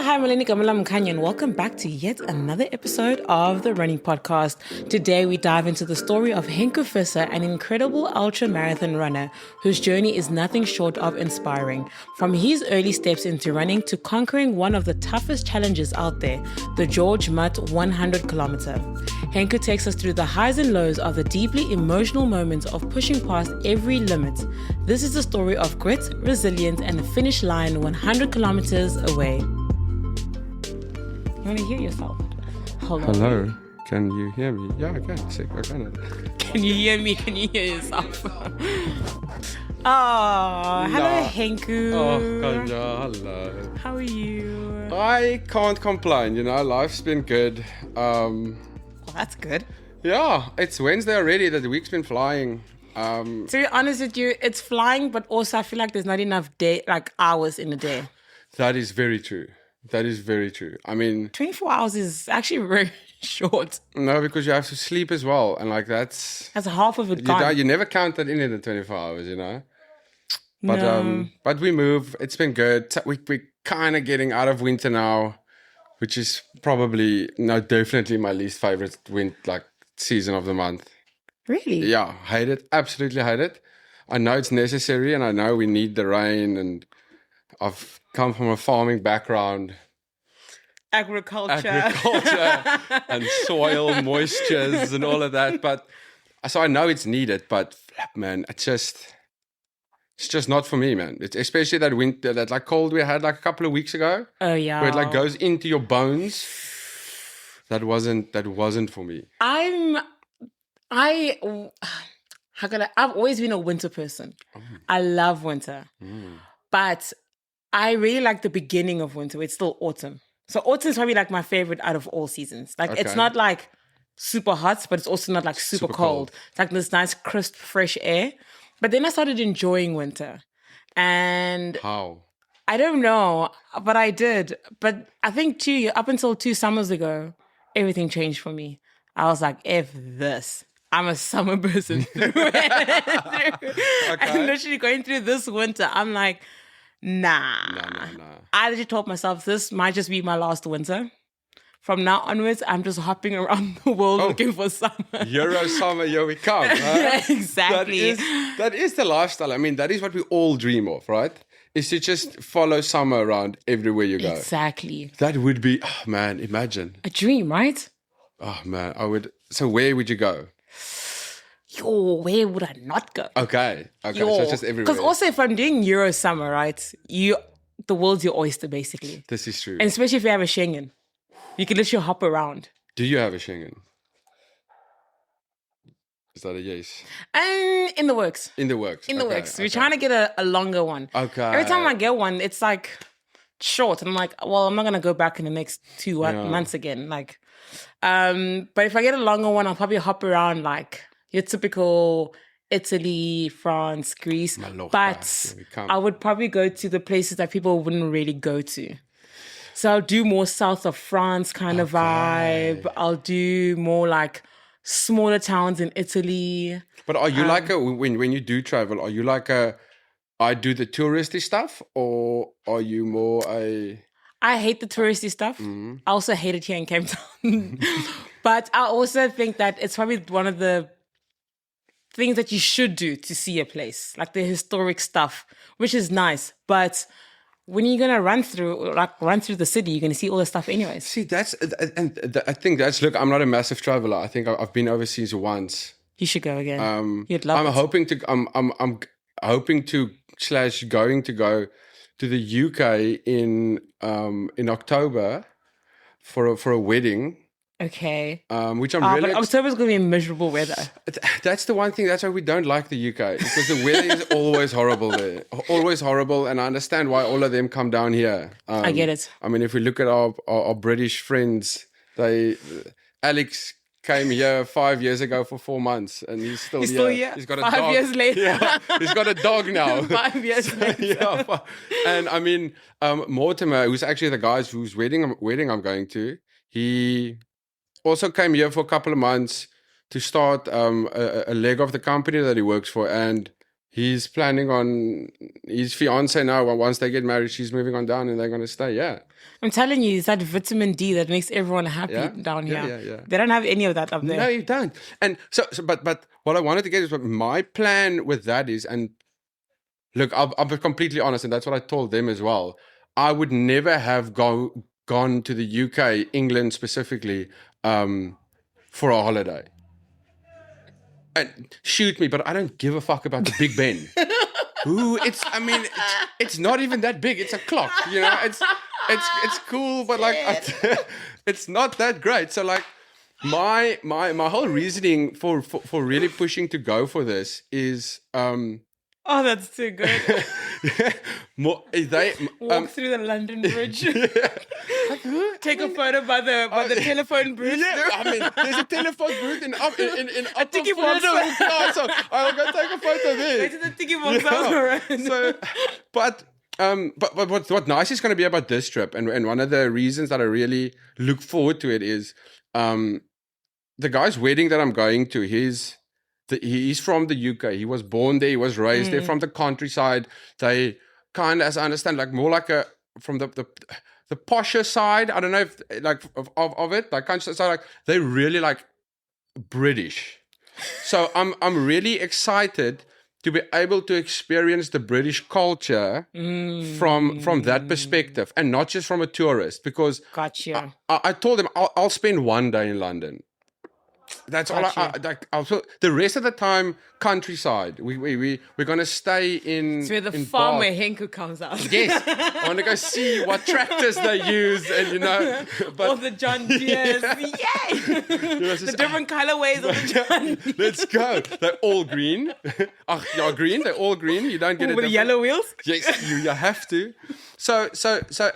Hi, Melanie Kamalam Khanya, and welcome back to yet another episode of the Running Podcast. Today, we dive into the story of Henco Visser, an incredible ultra-marathon runner whose journey is nothing short of inspiring. From his early steps into running to conquering one of the toughest challenges out there, the George Mutt 100 kilometer. Henco takes us through the highs and lows of the deeply emotional moments of pushing past every limit. This is the story of grit, resilience, and the finish line 100 kilometers away. You want to hear yourself? Hold on. Hello, can you hear me? Yeah, I can. Sick, I can. Can you hear me? Can you hear yourself? Oh, hello, Henco. Oh, Khanya, hello. How are you? I can't complain, life's been good. Well, that's good. Yeah, it's Wednesday already, the week's been flying. To be honest with you, it's flying, but also I feel like there's not enough hours in a day. That is very true. That is very true. I mean, 24 hours is actually very short. no, because you have to sleep as well. And that's half of it gone. You never count that in the 24 hours, But No. But we move. It's been good. We're kind of getting out of winter now, which is probably, definitely my least favorite season of the month. Really? Yeah, hate it. Absolutely hate it. I know it's necessary and I know we need the rain, and I've come from a farming background. Agriculture And soil moistures and all of that. But so I know it's needed, but man, it's just not for me, man. It's especially that winter, that cold we had a couple of weeks ago. Oh yeah. Where it goes into your bones. That wasn't for me. I've always been a winter person. I love winter. But I really like the beginning of winter. It's still autumn. So autumn is probably my favorite out of all seasons. It's not super hot, but it's also not super cold. It's this nice, crisp, fresh air. But then I started enjoying winter. And How? I don't know, but I did. But I think up until 2 summers ago, everything changed for me. I was like, F this. I'm a summer person through and through. Okay. And literally going through this winter, I'm like, nah. No. I literally told myself this might just be my last winter. From now onwards, I'm just hopping around the world looking for summer. Euro summer, here we come. Huh? Yeah, exactly. That is the lifestyle. I mean, that is what we all dream of, right? Is to just follow summer around everywhere you go. Exactly. That would be, oh man, imagine. A dream, right? Oh man, I would. So where would you go? Yo, where would I not go? Okay. So it's just everywhere. Because also if I'm doing Euro summer, right, the world's your oyster, basically. This is true. And especially if you have a Schengen. You can literally hop around. Do you have a Schengen? Is that a yes? And in the works. In the works. We're trying to get a longer one. Okay. Every time I get one, it's short. And I'm like, well, I'm not going to go back in the next 2 months again. But if I get a longer one, I'll probably hop around your typical Italy, France, Greece. Mallorca, But I would probably go to the places that people wouldn't really go to. So I'll do more south of France kind of vibe. I'll do more smaller towns in Italy. But are you when you do travel, are you I do the touristy stuff, or are you more I hate the touristy stuff. I also hate it here in Cape Town. But I also think that it's probably one of the things that you should do to see a place, the historic stuff, which is nice. But when you're gonna run through the city, you're gonna see all the stuff anyways. See, I think look, I'm not a massive traveler. I think I've been overseas once. You should go again. You'd love it. I'm hoping to / going to go to the UK in October for a wedding. Okay. Which I'm really. But October's gonna be miserable weather. That's the one thing. That's why we don't like the UK, because the weather is always horrible there. Always horrible, and I understand why all of them come down here. I get it. I mean, if we look at our British friends, Alex came here 5 years ago for 4 months, and he's still here. He's got a 5 dog. years later. Yeah, he's got a dog now. 5 years later. And I mean, Mortimer, who's actually the guys whose wedding I'm going to, he also came here for a couple of months to start a leg of the company that he works for, and he's planning on his fiance now. Once they get married, she's moving on down, and they're gonna stay. Yeah, I'm telling you, it's that vitamin D that makes everyone happy yeah, down here. yeah. They don't have any of that up there. No, you don't. And but what I wanted to get is what my plan with that is. And look, I'll be completely honest, and that's what I told them as well. I would never have gone to the UK, England specifically, for a holiday. And shoot me, but I don't give a fuck about the Big Ben. Ooh, it's not even that big. It's a clock, you know. It's cool, but like, it's not that great. So like, my whole reasoning for really pushing to go for this is Oh, that's too good. Walk through the London Bridge. Take a photo by the telephone booth. Yeah, I mean, there's a telephone booth in Upper tiki box. Florida. So I'll go take a photo there. Go to the tiki box around. So, but what's nice is going to be about this trip, and one of the reasons that I really look forward to it is the guy's wedding that I'm going to. He's from the UK. He was born there. He was raised there, from the countryside. They kind of, as I understand, like more like from the posher side. I don't know if like of it, like countryside. So like they're really like British. So I'm really excited to be able to experience the British culture from that perspective, and not just from a tourist. Because Gotcha. I told him I'll spend one day in London. That's all. The rest of the time, countryside. We're gonna stay in. It's where the in farm Bath. where Henco comes out. Yes, I want to go see what tractors they use, and all the John Deere's, yay! The different colorways of the John Deere. Let's go. They're all green. You're green. They're all green. You don't get it with the yellow wheels. Yes, you have to. So,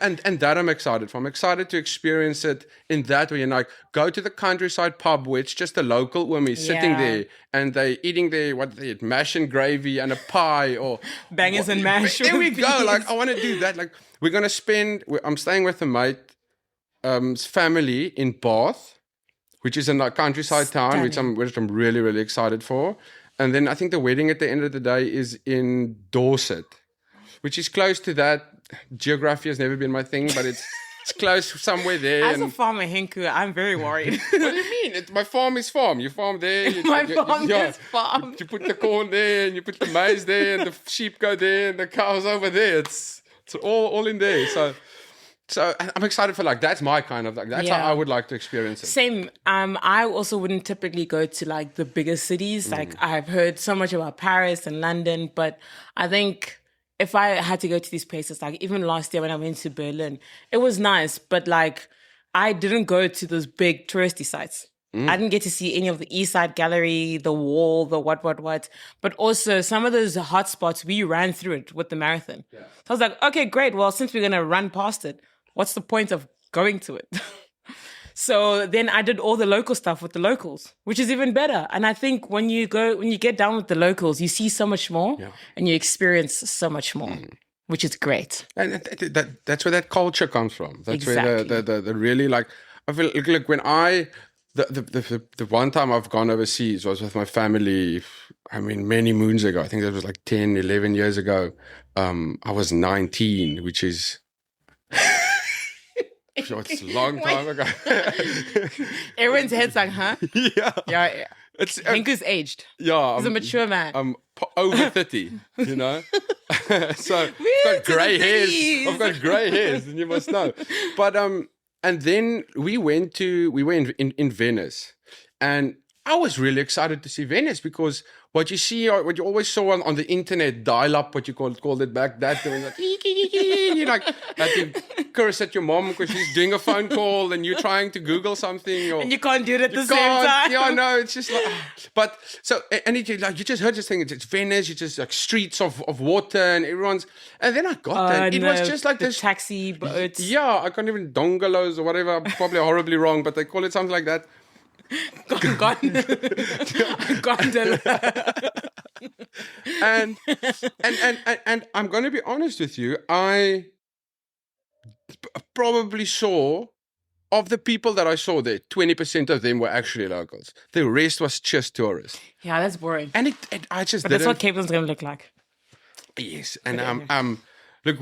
and that I'm excited for. I'm excited to experience it in that way, and like go to the countryside pub where it's just a local woman sitting there, and they eating their mash and gravy and a pie or bangers and mash. There we go. Like I want to do that. Like we're gonna I'm staying with a mate, family in Bath, which is in a countryside town, which I'm really really excited for. And then I think the wedding at the end of the day is in Dorset, which is close to that. Geography has never been my thing, but it's close somewhere there. As a farmer, Henco, I'm very worried. What do you mean? My farm is farm. You farm there. My farm is farm. You put the corn there, and you put the maize there, and the sheep go there, and the cows over there. It's all in there. So I'm excited for like that's my kind of like that's how I would like to experience it. Same. I also wouldn't typically go to like the bigger cities. Like I've heard so much about Paris and London, but I think if I had to go to these places, like even last year when I went to Berlin, it was nice, but like I didn't go to those big touristy sites. I didn't get to see any of the East Side Gallery, the Wall, the what. But also some of those hot spots, we ran through it with the marathon. Yeah. So I was like, okay, great. Well, since we're going to run past it, what's the point of going to it? So then I did all the local stuff with the locals, which is even better. And I think when you get down with the locals, you see so much more and you experience so much more, which is great. And that's where that culture comes from. That's exactly. where the really like, I feel like when the one time I've gone overseas was with my family, I mean, many moons ago. I think that was like 10, 11 years ago. I was 19, which is... So it's a long time ago. Everyone's head's like, huh? Yeah. Henco's aged. Yeah. He's a mature man. I'm over 30, you know? So I've got grey hairs. I've got grey hairs, and you must know. But and then we were in Venice. And I was really excited to see Venice because what you always saw on the internet, dial-up, what you called it back that, like, you like had to curse at your mom because she's doing a phone call and you're trying to Google something, and you can't do it at the same time. Yeah, no, it's just like, but so and you just heard this thing. It's Venice. You just like streets of water and and then I got there. It was just like this taxi boats. Yeah, I can't even dongalos or whatever. I'm probably horribly wrong, but they call it something like that. Gondola. and I'm going to be honest with you, I probably saw of the people that I saw there, 20% of them were actually locals. The rest was just tourists. Yeah, that's boring. And I just But didn't. that's what Cape Town's going to look like. Yes. And look,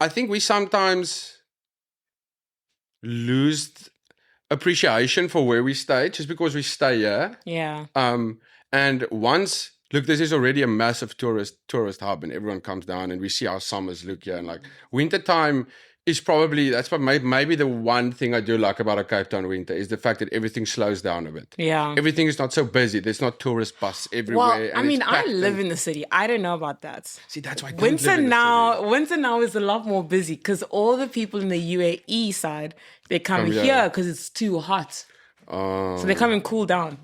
I think we sometimes lose appreciation for where we stay just because we stay here. Yeah. And once, look, this is already a massive tourist hub, and everyone comes down, and we see how summers look here. And like wintertime is probably, that's what maybe the one thing I do like about a Cape Town winter is the fact that everything slows down a bit. Yeah. Everything is not so busy. There's not tourist bus everywhere. Well, I and mean, it's I packed live and- in the city. I don't know about that. See, that's why I don't Winter live in the city. winter now is a lot more busy because all the people in the UAE side, they come here. here because it's too hot. So they come and cool down.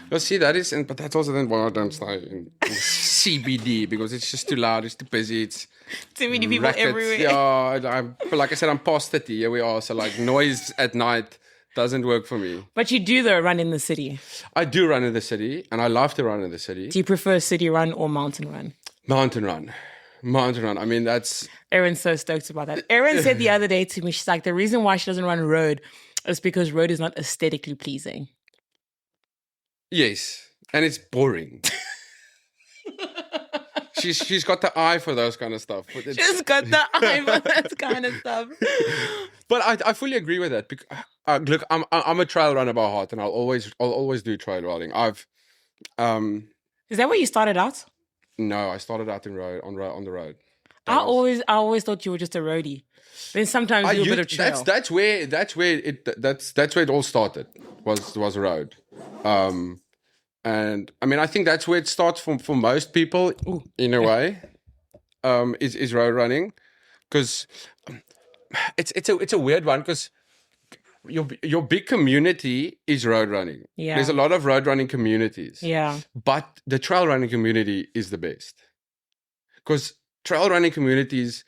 Well, see, but that's also then why I don't stay in CBD, because it's just too loud, it's too busy, it's Too many people rackets. everywhere. Yeah, but like I said, I'm past 30, here we are, so like noise at night doesn't work for me. But you do though run in the city. I do run in the city, and I love to run in the city. Do you prefer city run or mountain run? Mountain run. I mean, that's... Erin's so stoked about that. Erin said the other day to me, she's like, the reason why she doesn't run road is because road is not aesthetically pleasing. Yes, and it's boring. She's got the eye for those kind of stuff. But it's- Just got the eye for that kind of stuff. But I fully agree with that. Look, I'm a trail runner by heart, and I'll always do trail running. Is that where you started out? No, I started out on the road. I always thought you were just a roadie. Then sometimes you do a bit of trail. That's where it all started. Was road. And I mean, I think that's where it starts for most people. In a way, is road running, because it's a weird one, because your big community is road running. Yeah. There's a lot of road running communities. Yeah. But the trail running community is the best, because trail running communities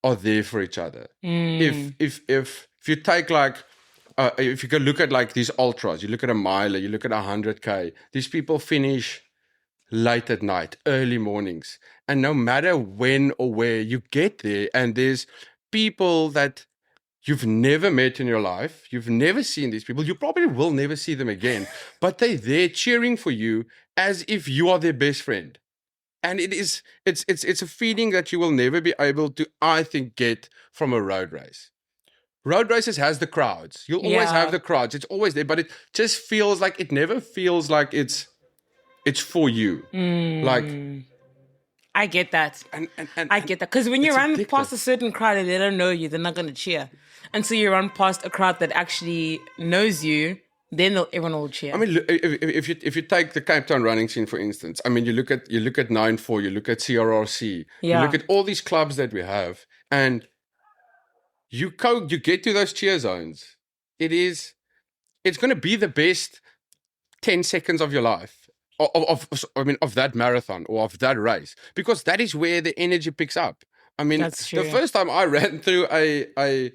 are there for each other. If you take like if you can look at like these ultras, you look at a miler, you look at 100K, these people finish late at night, early mornings, and no matter when or where you get there, and there's people that you've never met in your life, you've never seen these people, you probably will never see them again, but they're there cheering for you as if you are their best friend. And it's a feeling that you will never be able to, I think, get from a road race. Road races has the crowds. You'll always have the crowds. It's always there, but it just feels like, it never feels like it's for you. Like, I get that. and I get that. Because when you it's run addictive. past a certain crowd and they don't know you, they're not going to cheer. Until you run past a crowd that actually knows you, then everyone will cheer. I mean, look, if you take the Cape Town running scene, for instance, I mean, you look at 9-4, you look at CRRC, you look at all these clubs that we have, and you get to those cheer zones. It's going to be the best 10 seconds of your life, of that marathon or of that race, because that is where the energy picks up. I mean, That's true. the first time I ran through a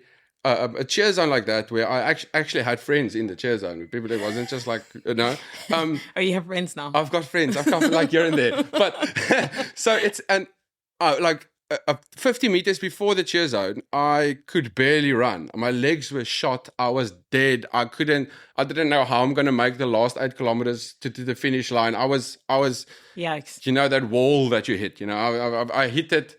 cheer zone like that, where I actually had friends in the cheer zone, people that wasn't just like, Oh, you have friends now. I've got friends. I've got like here and there, but so it's like 50 meters before the cheer zone, I could barely run. My legs were shot. I was dead. I didn't know how I'm going to make the last 8 kilometers to the finish line. I was, Yikes. you know, that wall that you hit, I hit it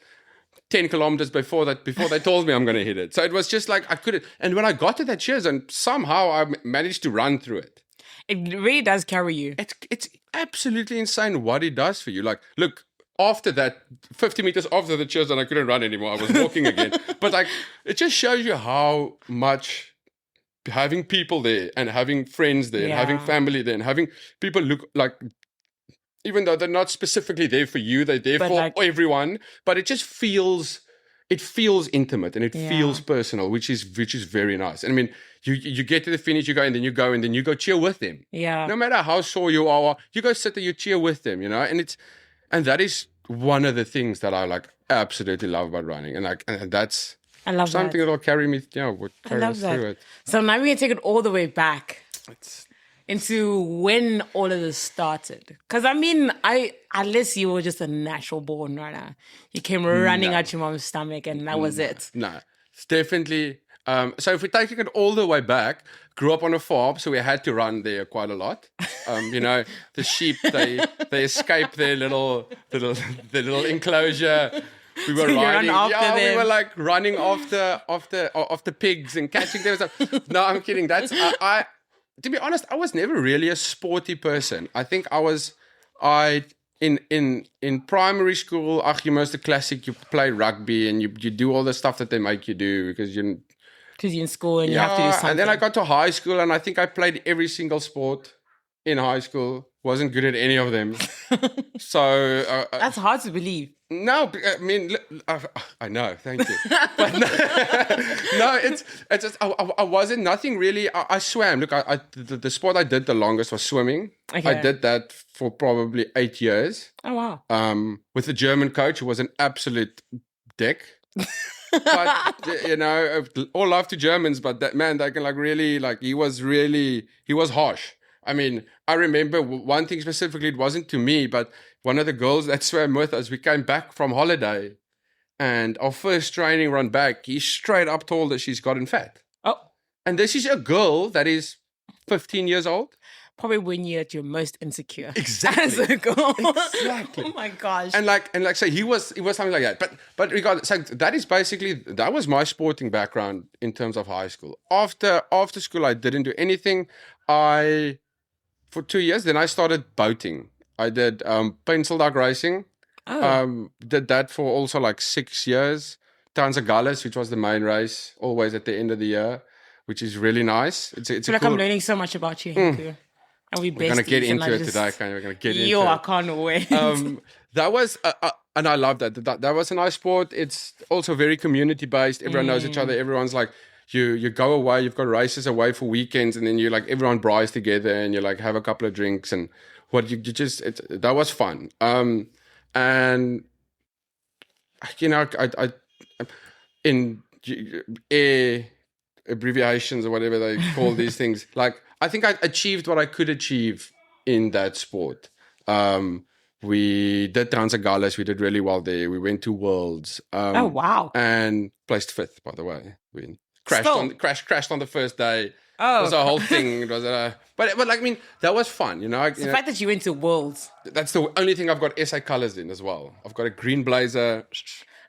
10 kilometers before they told me I'm going to hit it. So it was just like, I couldn't. And when I got to that cheer zone, somehow I managed to run through it. It really does carry you. It's absolutely insane what it does for you. Like, look, after that, 50 meters after the cheer zone, I couldn't run anymore. I was walking again. But like, it just shows you how much having people there and having friends there and having family there and having people look like, even though they're not specifically there for you, they're there for everyone. But it just feels intimate and it feels personal, which is very nice. And I mean, you get to the finish, you go and then you go cheer with them. Yeah. No matter how sore you are, you go sit there, you cheer with them, and that is one of the things that I like absolutely love about running. And that's I love something that. that'll carry me, would carry I love us that. through it. So now we're going to take it all the way back It's, into when all of this started. Because I mean, unless you were just a natural born runner, you came running out your mom's stomach and that was it. no, it's definitely, So if we're taking it all the way back, grew up on a farm, so we had to run there quite a lot. The sheep, they escape their little enclosure. We were run after them. we were like running after pigs and catching them. No, I'm kidding. That's I to be honest, I was never really a sporty person. I think in primary school, you know, it's the classic, you play rugby and you do all the stuff that they make you do because you're in school and you have to do something. And then I got to high school and I think I played every single sport in high school. Wasn't good at any of them. So that's hard to believe. No, I mean, I know, thank you. But no, it's just, I wasn't, nothing really. I swam. Look, the sport I did the longest was swimming. Okay. I did that for probably 8 years. Oh, wow. With a German coach who was an absolute dick. But, you know, all love to Germans, but that man, they can he was harsh. I mean, I remember one thing specifically, it wasn't to me, but one of the girls that swam with us, we came back from holiday and our first training run back, he straight up told her she's gotten fat. Oh. And this is a girl that is 15 years old. Probably when you're at your most insecure. Exactly. As a girl. Exactly. Oh my gosh. And so he was something like that. But regardless, so that was my sporting background in terms of high school. After school, I didn't do anything. For 2 years, then I started boating. I did pencil dog racing. Oh. Did that for also like 6 years. Transagallas, which was the main race, always at the end of the year, which is really nice. It's I'm learning so much about you, Henco. And we're going to get into it today, Khanya. We're going to get into it. I can't wait. That was, and I love that. That was a nice sport. It's also very community-based. Everyone knows each other. Everyone's like, you go away, you've got races away for weekends, and then you like everyone braais together and you like have a couple of drinks and that was fun. And you know, I in air abbreviations or whatever they call these things, like I think I achieved what I could achieve in that sport. We did Transagallas, we did really well there. We went to Worlds. Oh wow! And placed fifth, by the way. We crashed on the first day. Oh, it was a whole thing. It was but like I mean, that was fun. You know, the fact that you went to Worlds. That's the only thing I've got SA colors in as well. I've got a green blazer.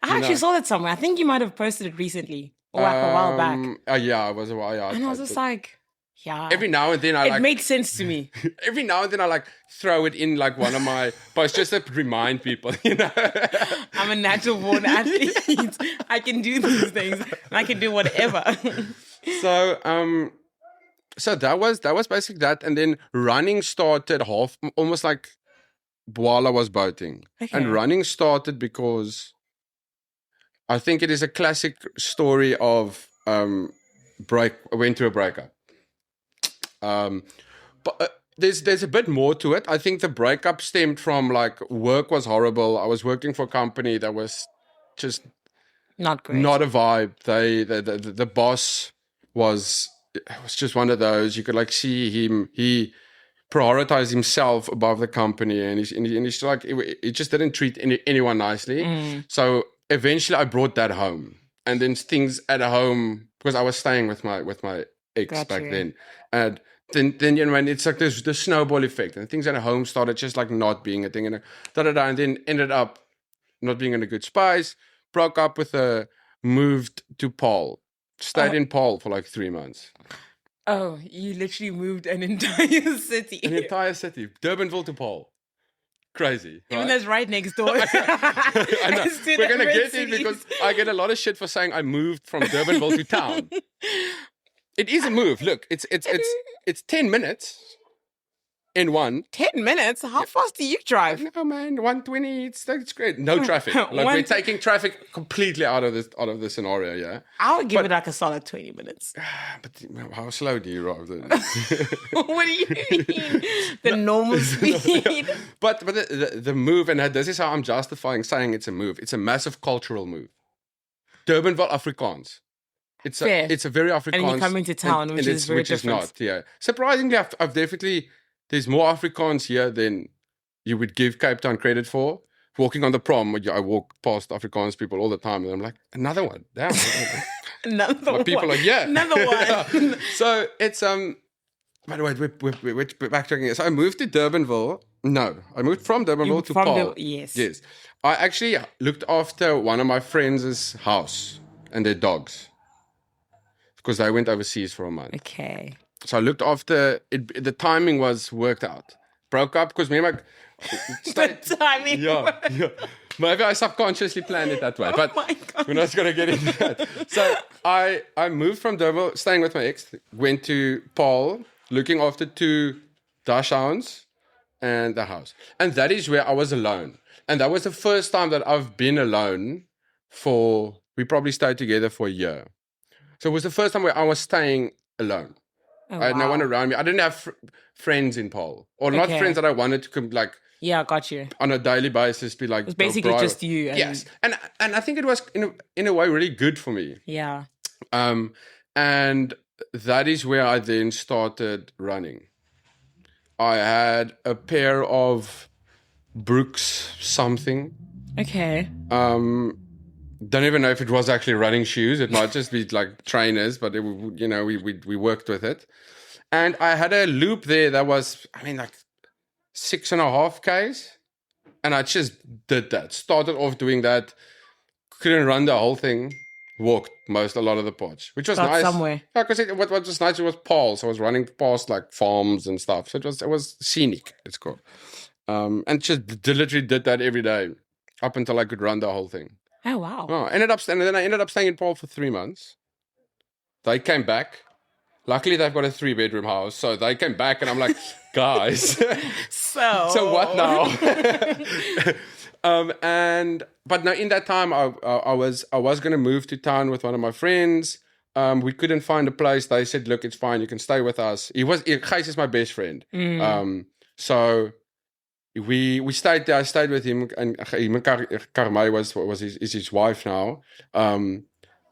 I actually saw that somewhere. I think you might have posted it recently or like a while back. Yeah, it was a while. Yeah, and I was just like, yeah. Every now and then it makes sense to me. Every now and then I like throw it in like one of my posts just to remind people, you know. I'm a natural born athlete. I can do these things. I can do whatever. So that was basically that, and then running started almost like while I was boating. Okay. And running started because I think it is a classic story of went through a breakup. But there's a bit more to it. I think the breakup stemmed from like work was horrible. I was working for a company that was just not great, not a vibe. The boss was just one of those. You could like see him. He prioritized himself above the company, and he's like he just didn't treat anyone nicely. So eventually, I brought that home, and then things at home because I was staying with my ex back then, and then you know, and it's like there's the snowball effect, and things at home started just like not being a thing, and and then ended up not being in a good space. Broke up with her, moved to Paul, stayed in Paul for like 3 months. Oh, you literally moved an entire city. An entire city, Durbanville to Paul. Crazy. Even right? though it's right next door. I know. We're going to get it because I get a lot of shit for saying I moved from Durbanville to town. It is a move. Look, it's 10 minutes in one. 10 minutes? How fast do you drive? No, man, 120. It's great. No traffic. Like we're taking traffic completely out of the scenario. Yeah. I would give it like a solid 20 minutes. But how slow do you drive? What do you mean? The normal speed. But the move, and this is how I'm justifying saying it's a move. It's a massive cultural move. Durbanville Afrikaans. It's a very Afrikaans. And you come into town, which is very different. Not. Yeah. Surprisingly, I've definitely. There's more Afrikaans here than you would give Cape Town credit for. Walking on the prom, I walk past Afrikaans people all the time, and I'm like, another one. Damn. Another My people one. are here. Another one. So it's by the way, we're backtracking. So I moved to Durbanville. No, I moved from Durbanville to Paul. Yes. Yes. I actually looked after one of my friends' house and their dogs because they went overseas for a month. Okay. So I looked after it. The timing was worked out. Broke up because me and my The timing. yeah. Maybe I subconsciously planned it that way, but my God. we're not going to get into that. So I moved from Durbanville, staying with my ex, went to Paul, looking after 2 dachshunds and the house. And that is where I was alone. And that was the first time that I've been alone we probably stayed together for a year. So it was the first time where I was staying alone. Oh, I had no one wow. around me. I didn't have friends in Paul. Or not Okay. friends that I wanted to come, like, Yeah, got you. on a daily basis be like, It's basically just you. And, yes, and I think it was in a way really good for me. Yeah. And that is where I then started running. I had a pair of Brooks something. Okay. Don't even know if it was actually running shoes. It might just be like trainers, but we worked with it. And I had a loop there that was, like 6.5 Ks. And I just did that. Started off doing that. Couldn't run the whole thing. Walked a lot of the parts, which was Got nice. somewhere. Yeah, because what was nice, it was Paul. So I was running past like farms and stuff. So it was scenic, it's called. And just literally did that every day up until I could run the whole thing. Oh, wow. And then I ended up staying in Paul for 3 months. They came back. Luckily, they've got a 3-bedroom house. So they came back and I'm like, guys. So what now? But no, in that time, I was going to move to town with one of my friends. We couldn't find a place. They said, look, it's fine. You can stay with us. Gijs is my best friend. So we stayed there. I stayed with him, and Carmay is his wife now.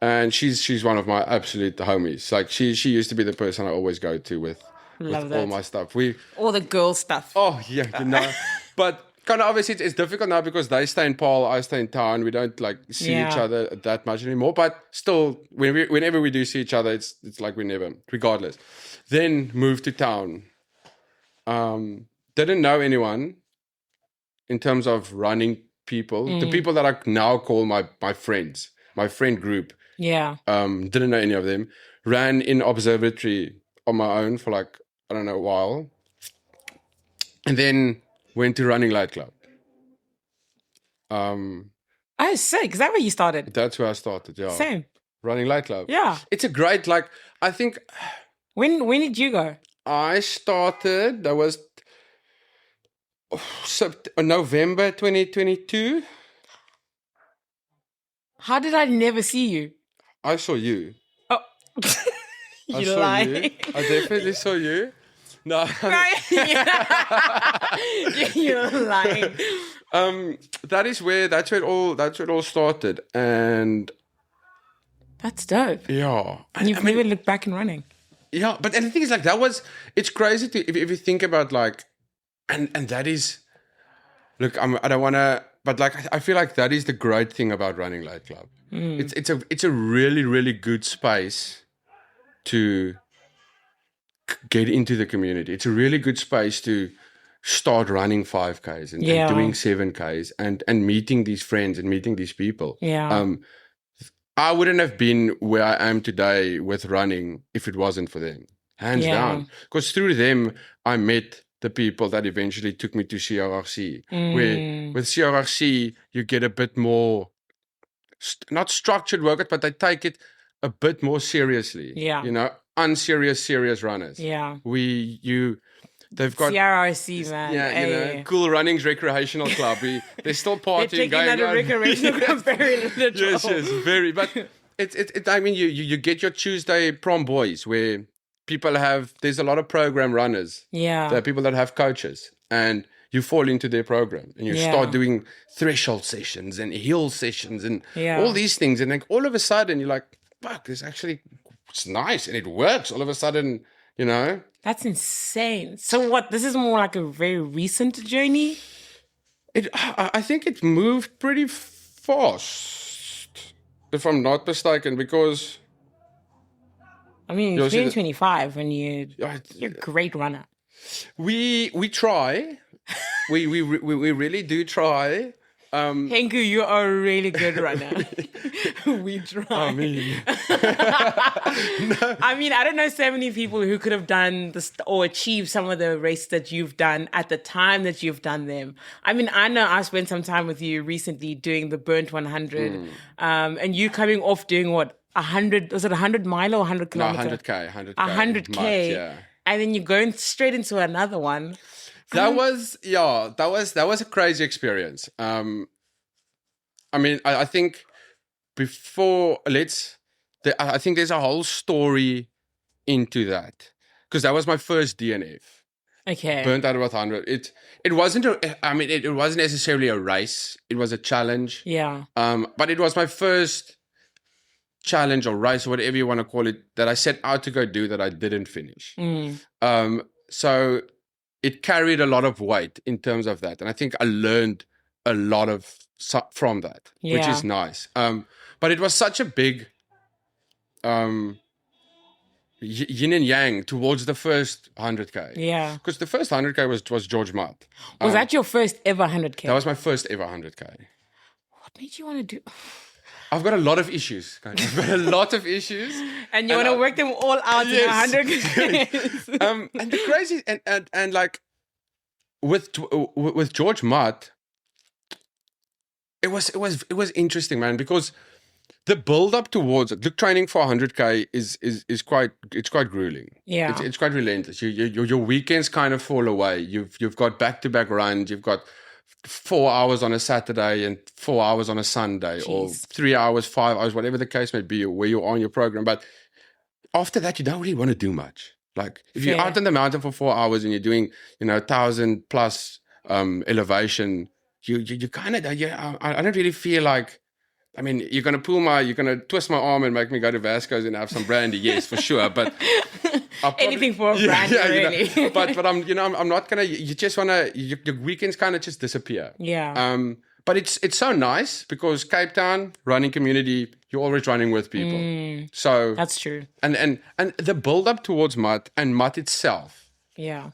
And she's one of my absolute homies. Like she used to be the person I always go to with all my stuff. All the girl stuff. Oh yeah, but kind of obviously it's difficult now because they stay in Paul, I stay in town. We don't like see each other that much anymore. But still, whenever we do see each other, it's like we never, regardless. Then moved to town. Didn't know anyone in terms of running people. The people that I now call my friends, my friend group. Yeah. Didn't know any of them. Ran in observatory on my own for like, I don't know, a while. And then went to Running Light Club. Oh, sick. Is that where you started? That's where I started, yeah. Same. Running Light Club. Yeah. It's a great, I think... When did you go? I started, that was November 2022. How did I never see you? I saw you. Oh. You lie. I definitely saw you. No. You're lying. That's where it all started. And that's dope. Yeah. And you've never looked back in running. Yeah, but and the thing is it's crazy if you think about and that is, look, I don't want to, but I feel like that is the great thing about Running Light Club. It's a really, really good space to get into the community. It's a really good space to start running 5Ks and doing 7Ks and meeting these friends and meeting these people. Yeah. I wouldn't have been where I am today with running if it wasn't for them. Hands down. Because through them, I met the people that eventually took me to CRRC. Where with CRRC, you get a bit more, not structured workout, but they take it a bit more seriously. Yeah. Unserious, serious runners. Yeah. They've got CRRC, man. Yeah, Cool Runnings Recreational Club. They're still partying. They're taking that a recreational club very literal. Yes, very. But it's. I mean, you get your Tuesday prom boys where there's a lot of program runners. Yeah. There are people that have coaches, and you fall into their program, and you start doing threshold sessions and hill sessions and all these things, and then all of a sudden you're like, fuck, it's nice and it works. All of a sudden, That's insane. So what? This is more like a very recent journey? I think it moved pretty fast, if I'm not mistaken, because I mean, You it's also did- 2025 and Yeah, you're a great runner. we try. We really do try. Henku, you are a really good runner. We try. I mean, I mean, I don't know so many people who could have done this or achieved some of the races that you've done at the time that you've done them. I mean, I know I spent some time with you recently doing the Burnt 100, and you coming off doing what, 100? Was it 100 mile or 100 no, kilometer? 100K, 100K. 100K, Yeah. and then you're going straight into another one. That was a crazy experience. I mean, I think before I think there's a whole story into that because that was my first DNF. Okay. Burnt out about 100. It wasn't it wasn't necessarily a race. It was a challenge. Yeah. But it was my first challenge or race or whatever you want to call it that I set out to go do that I didn't finish. So it carried a lot of weight in terms of that. And I think I learned a lot from that, which is nice. But it was such a big yin and yang towards the first 100K. Yeah. Because the first 100K was George Mutt. Was that your first ever 100K? That was my first ever 100K. What made you want to do? I've got a lot of issues. I've got a lot of issues. And you want to work them all out in 100K? And the crazy and like with George Mutt, it was interesting, man, because the build up towards it, look, training for 100K is quite grueling. Yeah, it's quite relentless. Your weekends kind of fall away. You've got back-to-back runs. You've got 4 hours on a Saturday and 4 hours on a Sunday, or 3 hours, 5 hours, whatever the case may be, where you're on your program. But after that, you don't really want to do much. Like if you're out on the mountain for 4 hours and you're doing 1,000 plus elevation, you kind of I don't really feel like. I mean, you're going to twist my arm and make me go to Vasco's and have some brandy. Yes, for sure. But anything for a brandy, really. But I'm not going to, you just want to, your weekends kind of just disappear. Yeah. But it's so nice because Cape Town, running community, you're always running with people. So that's true. And the build up towards Mutt and Mutt itself. Yeah.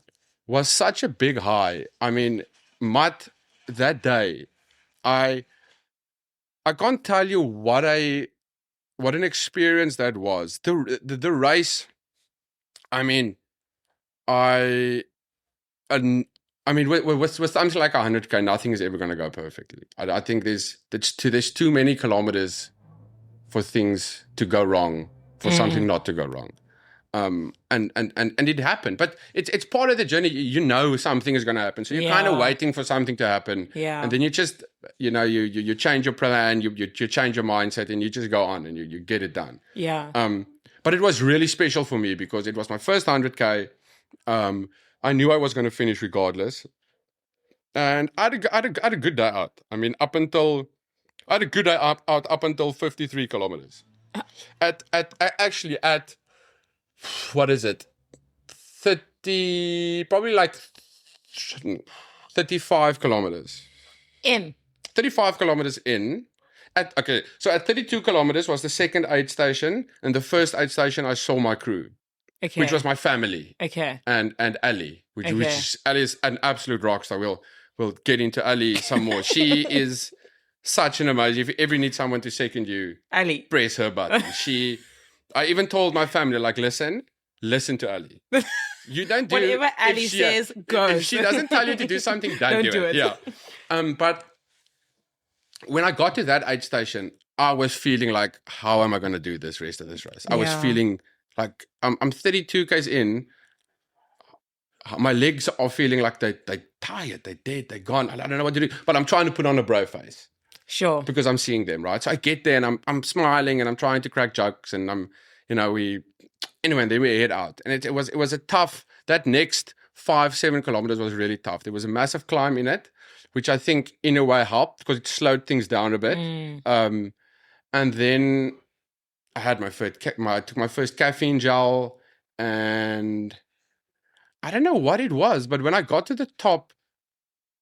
Was such a big high. I mean, Mutt, that day, I can't tell you what an experience that was. The race. I mean, with something like 100K, nothing is ever going to go perfectly. I think there's too many kilometers for things to go wrong, for something not to go wrong. And it happened, but it's part of the journey. Something is going to happen, so you're kind of waiting for something to happen, and then you just you change your plan, you change your mindset, and you just go on and you get it done. But it was really special for me because it was my first 100K. I knew I was going to finish regardless, and I had a good day out. I mean, I had a good day out up until 53 kilometers. At what is it? probably like 35 kilometers. 35 kilometers in. So at 32 kilometers was the second aid station, and the first aid station I saw my crew, which was my family. And Ali, which Ali is an absolute rock star. We'll get into Ali some more. She is such an amazing. If you ever need someone to second you, Ali, press her button. I even told my family, like, listen to Ali. You don't do whatever Ali says, go. If she doesn't tell you to do something, don't do it. Yeah. But when I got to that aid station, I was feeling like, how am I going to do this rest of this race? I was feeling like I'm 32 k's in. My legs are feeling like they're tired, they're dead, they're gone. I don't know what to do, but I'm trying to put on a bro face. Sure. Because I'm seeing them, right? So I get there and I'm smiling and I'm trying to crack jokes and anyway, and then we head out. And it was a tough, that next 5-7 kilometers was really tough. There was a massive climb in it, which I think in a way helped because it slowed things down a bit. And then I took my first caffeine gel, and I don't know what it was, but when I got to the top,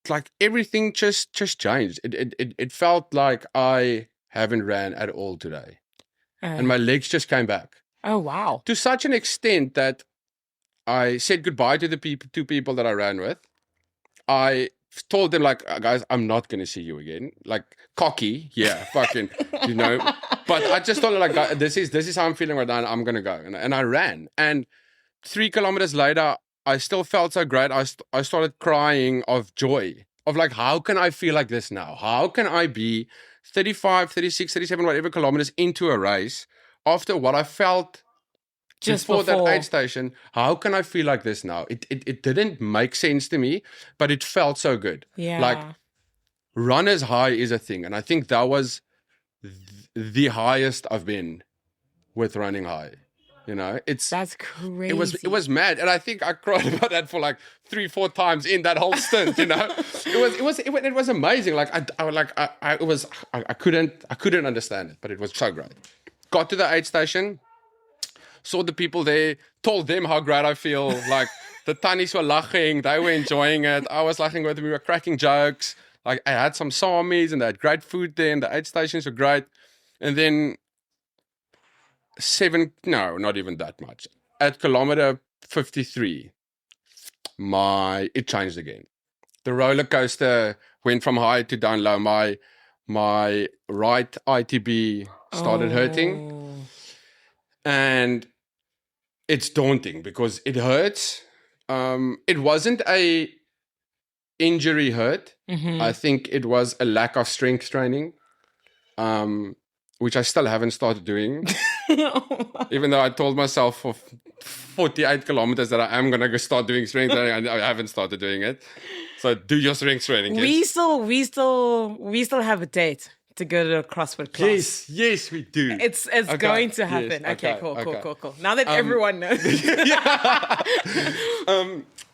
like everything just changed. It felt like I haven't ran at all today, and my legs just came back. Oh, wow. To such an extent that I said goodbye to the two people that I ran with. I told them, like, guys, I'm not going to see you again. Like, cocky, yeah, fucking, you know. But I just told them, like, this is how I'm feeling right now, and I'm going to go. And I ran. And 3 kilometers later, I still felt so great. I started crying of joy, of like, how can I feel like this now? How can I be 35, 36, 37, whatever kilometers into a race after what I felt Just before that before. aid station? How can I feel like this now? It didn't make sense to me, but it felt so good. Yeah. Like, runner's high is a thing. And I think that was the highest I've been with running high. You know, That's crazy. it was mad, and I think I cried about that for like 3-4 times in that whole stint. You know, it was amazing. Like I couldn't understand it, but it was so great. Got to the aid station, saw the people there, told them how great I feel. Like, the tannies were laughing, they were enjoying it. I was laughing with them. We were cracking jokes. Like, I had some samis, and they had great food there, and the aid stations were great. And then not even that much. At kilometer 53, it changed again. The roller coaster went from high to down low. My right ITB started hurting, and it's daunting because it hurts. It wasn't a injury hurt. I think it was a lack of strength training, which I still haven't started doing. Even though I told myself for 48 kilometers that I am going to start doing strength training, I haven't started doing it. So do your strength training, kids. We still have a date to go to a CrossFit class. Yes, we do. It's okay. Going to happen. Yes. Okay, cool. Now that everyone knows.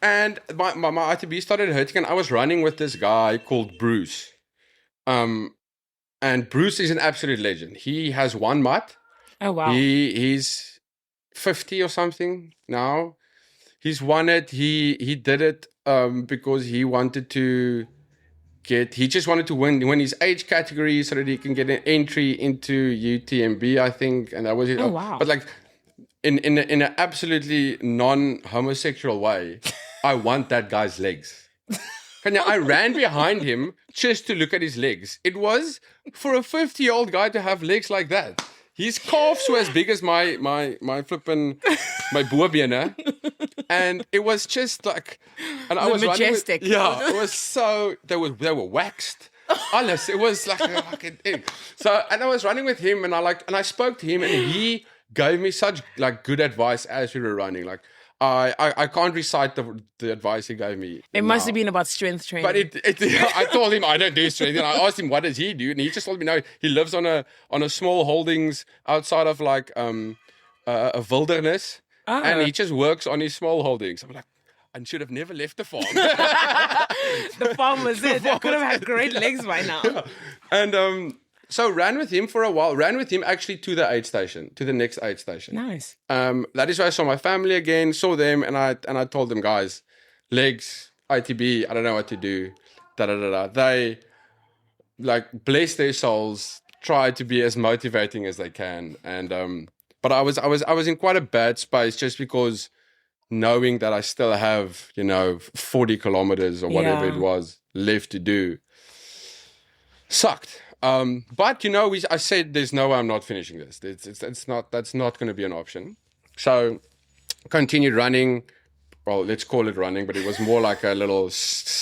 And my ITB started hurting, and I was running with this guy called Bruce. And Bruce is an absolute legend. He has won MUT. Oh, wow. He's 50 or something now. He's won it. He did it because he wanted to he just wanted to win his age category so that he can get an entry into UTMB, I think. And that was it. Oh, wow. But like, in an absolutely non-homosexual way, I want that guy's legs. Khanya, I ran behind him just to look at his legs. It was for a 50-year-old guy to have legs like that. His calves were as big as my flippin' my boerbene. And it was just like, and I was majestic. It was so, they were waxed. Alles, it was like a fucking thing. So, and I was running with him, and I spoke to him, and he gave me such like good advice as we were running. Like, I can't recite the advice he gave me. It must have been about strength training. But I told him I don't do strength. And I asked him, what does he do? And he just told me, no, he lives on a small holdings outside of like a wilderness. And he just works on his small holdings. I'm like, I should have never left the farm. The farm was it. I could have had great legs by now. Yeah. And so ran with him for a while. Ran with him actually to the aid station, to the next aid station. Nice. That is where I saw my family again, saw them, and I told them, guys, legs, ITB, I don't know what to do. They, like, bless their souls, try to be as motivating as they can. And but I was in quite a bad space just because knowing that I still have, 40 kilometers or whatever it was left to do sucked. But I said there's no way I'm not finishing this. That's not going to be an option. So continued running. Well, let's call it running, but it was more like a little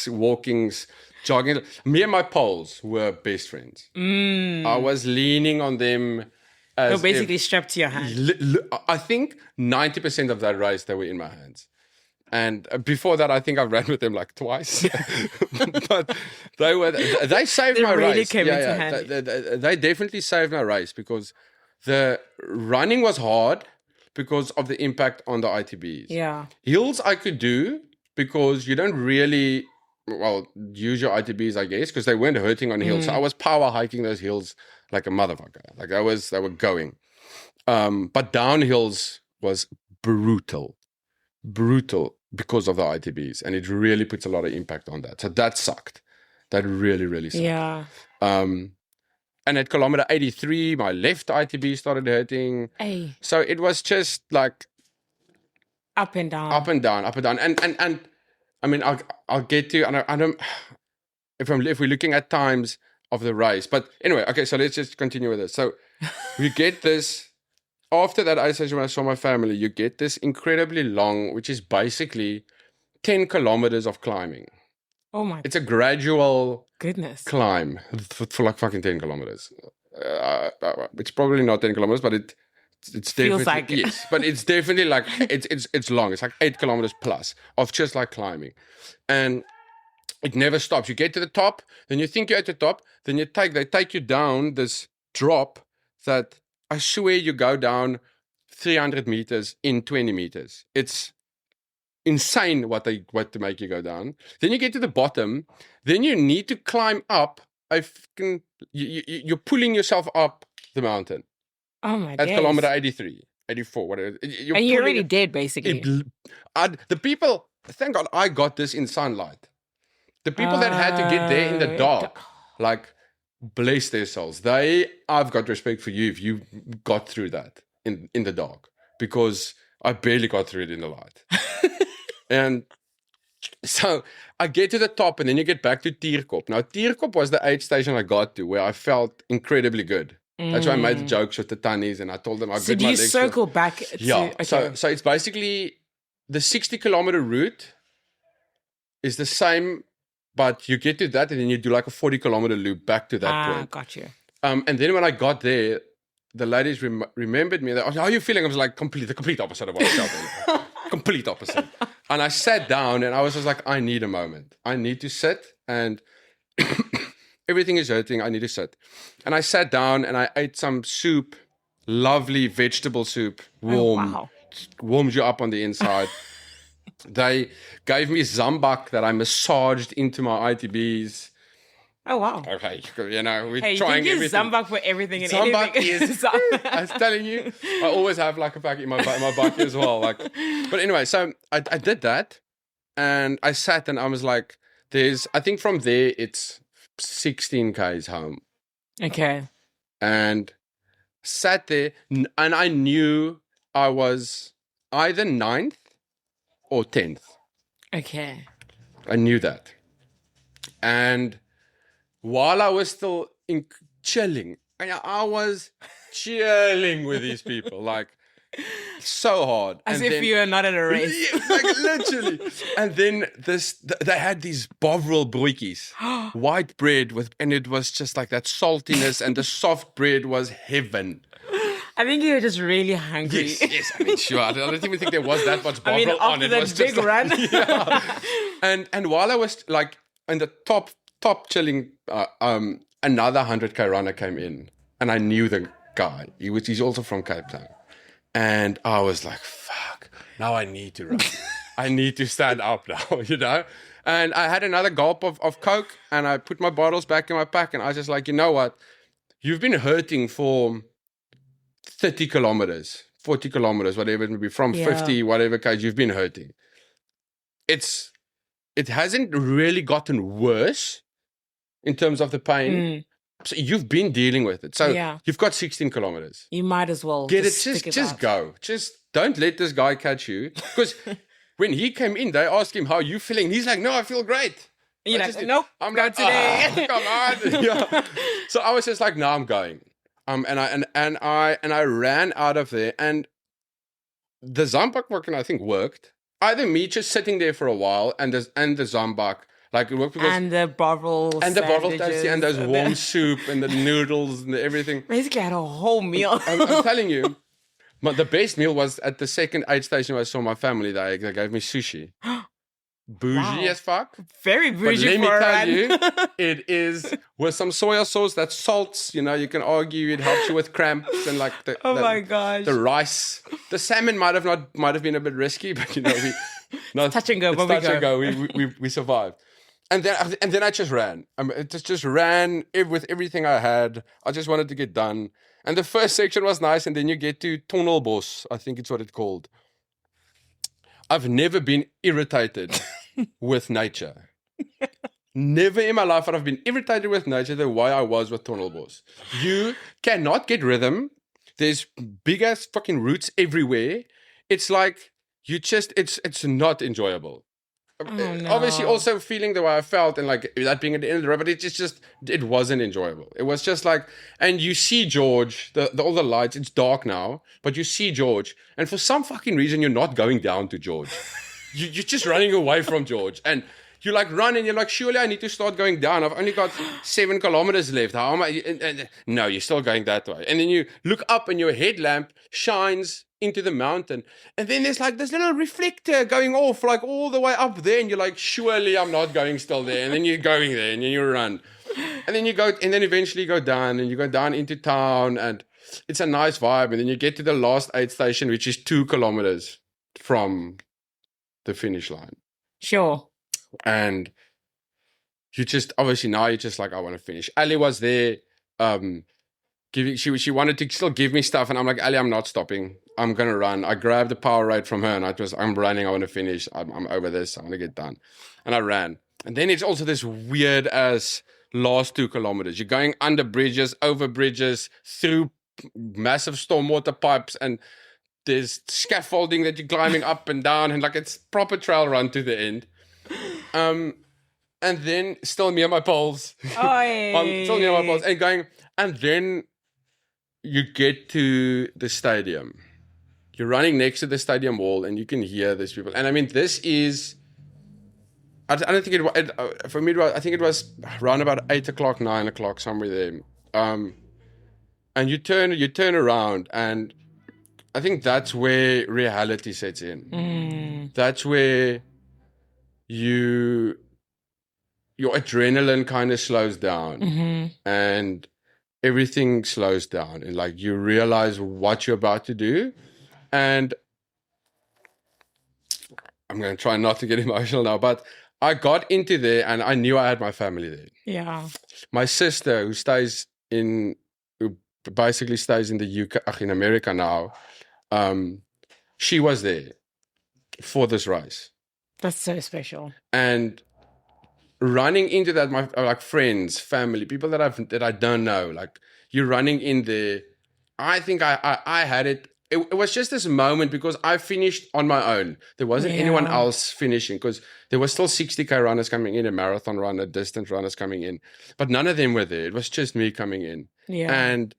walkings, jogging. Me and my poles were best friends. I was leaning on them. You're basically strapped to your hand. I think 90% of that race they were in my hands. And before that, I think I've ran with them like twice. But they saved my really race. Came into handy. They definitely saved my race because the running was hard because of the impact on the ITBs. Yeah. Hills I could do because you don't really, use your ITBs, I guess, because they weren't hurting on hills. So I was power hiking those hills like a motherfucker. Like they were going. But downhills was brutal because of the ITBs, and it really puts a lot of impact on that. So that sucked. That really, really sucked. Yeah. And at kilometer 83, my left ITB started hurting. Hey, So it was just like up and down. up and down, up and down. And I mean, I'll get to, and I don't, if we're looking at times of the race. But anyway, okay, so let's just continue with this. So we get this, after that ice station when I saw my family, you get this incredibly long, which is basically 10 kilometers of climbing. Oh my It's a gradual goodness. climb for like fucking 10 kilometers. It's probably not 10 kilometers, but it's Feels definitely, like it. yes, but it's definitely like, it's long. It's like 8 kilometers plus of just like climbing. And it never stops. You get to the top, then you think you're at the top, then they take you down this drop that I swear you go down 300 meters in 20 meters. It's insane what to make you go down. Then you get to the bottom, then you need to climb up. You're pulling yourself up the mountain Oh my at days. kilometer 83, 84, whatever. And you're already dead, basically. The people, thank God I got this in sunlight. The people that had to get there in the dark, like, bless their souls. I've got respect for you if you got through that in the dark, because I barely got through it in the light. And so I get to the top, and then you get back to Tierkop. Now, Tierkop was the aid station I got to where I felt incredibly good. That's why I made the jokes with the tannies, and I told them I So do you circle back to... Yeah, Okay. so it's basically the 60-kilometer route is the same, but you get to that, and then you do like a 40-kilometer loop back to that point. Got you. And then when I got there, the ladies remembered me. They, how are you feeling? I was like, the complete opposite of what I felt. Complete opposite. And I sat down, and I was just like, I need a moment. I need to sit, and everything is hurting. I need to sit. And I sat down, and I ate some soup, lovely vegetable soup, warm, wow. warms you up on the inside. They gave me zambak that I massaged into my ITBs. Oh, wow. Okay, you know, we're Hey, trying you can use everything. Zambak for everything and Zambak anything. is, I was telling you, I always have like a pack in my bucket as well. Like, but anyway, so I did that, and I sat, and I was like, I think from there it's 16 k's home, Okay. and sat there, and I knew I was either 9th or 10th. Okay. I knew that, and while I was still chilling, I was chilling with these people, like, so hard. As and if then, you're not at a race. Yeah, like, literally. And then they had these bovril broodjies, white bread and it was just like that saltiness, and the soft bread was heaven. I think you were just really hungry. Yes, I mean, sure. I don't even think there was that much bovril on after it. that was big just run. like, yeah. And while I was like in the top chilling, another 100k runner came in, and I knew the guy. He's also from Cape Town, and I was like, "Fuck! Now I need to run. I need to stand up now," you know. And I had another gulp of Coke, and I put my bottles back in my pack, and I was just like, you know what? You've been hurting for 30 kilometers, 40 kilometers, whatever it may be, from 50, whatever k's, you've been hurting. It hasn't really gotten worse in terms of the pain. So you've been dealing with it. So you've got 16 kilometers. You might as well get just it. Just go. Just don't let this guy catch you. Because when he came in, they asked him, how are you feeling? He's like, no, I feel great. You're like, nope, I'm not today. Come on. Yeah. So I was just like, no, I'm going. And I ran out of there, and the Zambak working, I think, worked. Either me just sitting there for a while, and the Zambak, like, it worked because, and the bovril and the bovril tasty, and those warm soup and the noodles and everything. Basically, I had a whole meal. I'm telling you, the best meal was at the second aid station where I saw my family. They gave me sushi. Bougie as fuck. Very bougie. But let me tell you, it is with some soya sauce that salts. You know, you can argue it helps you with cramps and like my gosh, the rice, the salmon might have been a bit risky, but you know, touch and go. Touch and go. We survived, and then I just ran. It just ran with everything I had. I just wanted to get done, and the first section was nice, and then you get to Tunnelbos, I think it's what it's called. I've never been irritated with nature. Never in my life have I been irritated with nature the way I was with tunnelbos. You cannot get rhythm. There's big ass fucking roots everywhere. It's like it's not enjoyable. Obviously, also feeling the way I felt and like that being at the end of the road, but it wasn't enjoyable. It was just like, and you see George, all the lights. It's dark now, but you see George, and for some fucking reason, you're not going down to George. You're just running away from George, and you like run, and you're like, surely I need to start going down. I've only got 7 kilometers left. How am I? And no, you're still going that way, and then you look up, and your headlamp shines into the mountain, and then there's like this little reflector going off like all the way up there, and you're like, surely I'm not going still there, and then you're going there, and then you run, and then you go, and then eventually you go down, and you go down into town, and it's a nice vibe, and then you get to the last aid station, which is 2 kilometers from the finish line. Sure. And you just obviously now you're just like, I want to finish. Ali was there, she wanted to still give me stuff, and I'm like, Ali, I'm not stopping. I'm gonna run. I grabbed the Powerade from her, and I'm running. I want to finish. I'm over this. I want to get done, and I ran. And then it's also this weird as last 2 kilometers. You're going under bridges, over bridges, through massive stormwater pipes, and there's scaffolding that you're climbing up and down, and like it's proper trail run to the end. And then still me and my poles. Still me and my poles, and going, and then you get to the stadium. You're running next to the stadium wall, and you can hear these people. And I mean, this is. I don't think for me. I think it was around about 8 o'clock, 9 o'clock, somewhere there. And you turn around, and I think that's where reality sets in. That's where your adrenaline kind of slows down, and everything slows down, and like you realize what you're about to do. And I'm going to try not to get emotional now, but I got into there, and I knew I had my family there. Yeah. My sister, who basically stays in the UK, in America now, she was there for this race. That's so special. And running into that, my like friends, family, people that I don't know, like you're running in there. I think I had it. It was just this moment because I finished on my own. There wasn't anyone else finishing because there was still 60K runners coming in, a marathon runner, distance runners coming in, but none of them were there. It was just me coming in. Yeah. And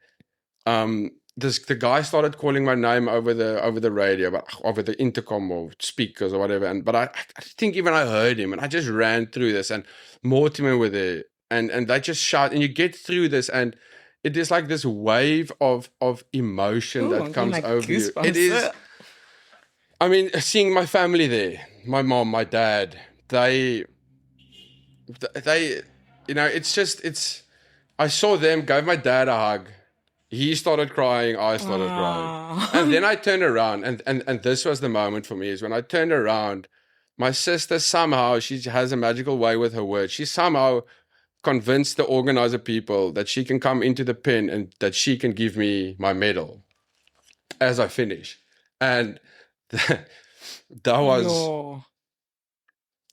the guy started calling my name over the radio, but over the intercom or speakers or whatever. But I think even I heard him, and I just ran through this, and Mortimer were there, and they just shout, and you get through this, and it is like this wave of emotion that comes over you. It is. I mean, seeing my family there, my mom, my dad, they, it's. I saw them, gave my dad a hug. He started crying, I started crying. And then I turned around, and this was the moment for me, is when I turned around, my sister somehow, she has a magical way with her words. She somehow convinced the organizer people that she can come into the pen and that she can give me my medal as I finish. And that was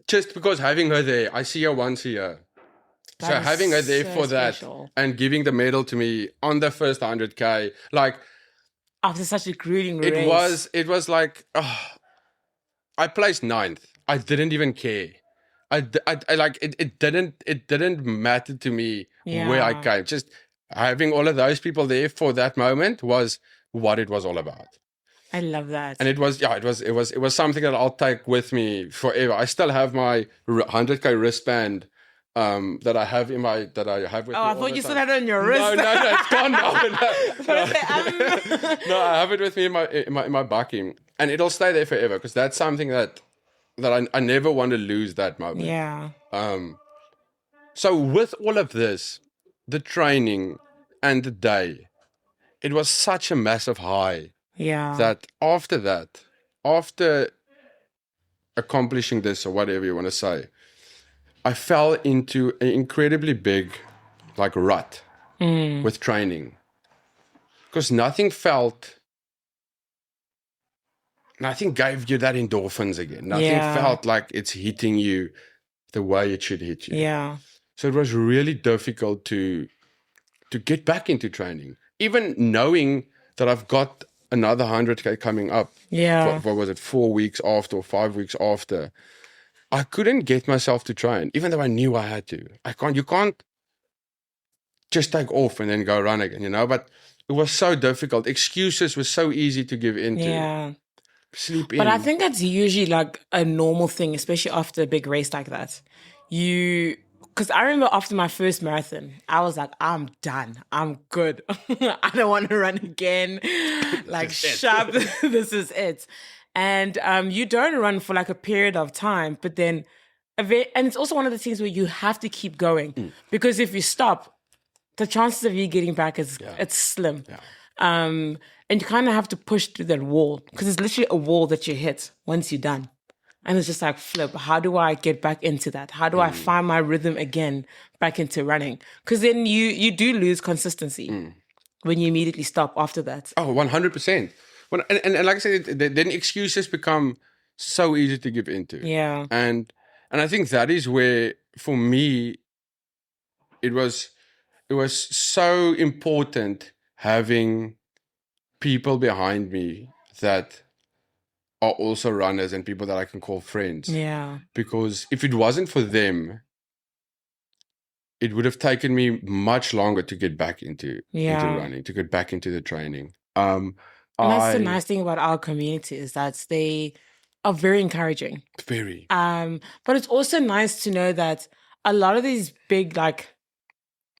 just because having her there, I see her once a year. So having her there for special. That and giving the medal to me on the first 100K, like after such a grueling race, it was like, I placed 9th. I didn't even care. I like it didn't matter to me where I came. Just having all of those people there for that moment was what it was all about. I love that. And it was something that I'll take with me forever. I still have my 100K wristband that I have with me. I thought you still had it on your wrist. No, it's gone now. No, I have it with me in my bakkie, and it'll stay there forever because that's something that I never want to lose that moment. Yeah. So with all of this, the training and the day, it was such a massive high. Yeah. That after accomplishing this or whatever you want to say, I fell into an incredibly big, like, rut with training. Because nothing gave you that endorphins again. Nothing felt like it's hitting you the way it should hit you. Yeah. So it was really difficult to get back into training, even knowing that I've got another 100K coming up. Yeah. What was it, 4 weeks after or 5 weeks after? I couldn't get myself to train, even though I knew I had to. You can't just take off and then go run again, But it was so difficult. Excuses were so easy to give into. Yeah. Sleep in. But I think that's usually like a normal thing, especially after a big race like that. Because I remember after my first marathon, I was like, I'm done. I'm good. I don't want to run again. Like, sharp, this is it. And you don't run for like a period of time, but then, and it's also one of the things where you have to keep going. Because if you stop, the chances of you getting back it's slim. Yeah. And you kind of have to push through that wall because it's literally a wall that you hit once you're done. And it's just like, flip, how do I get back into that? How do I find my rhythm again back into running? Because then you do lose consistency when you immediately stop after that. Oh, 100%. And like I said, then excuses become so easy to give into. Yeah. And I think that is where, for me, it was so important having people behind me that are also runners and people that I can call friends. Yeah. Because if it wasn't for them, it would have taken me much longer to get back into running, to get back into the training. And that's the nice thing about our community is that they are very encouraging. Very. But it's also nice to know that a lot of these big, like,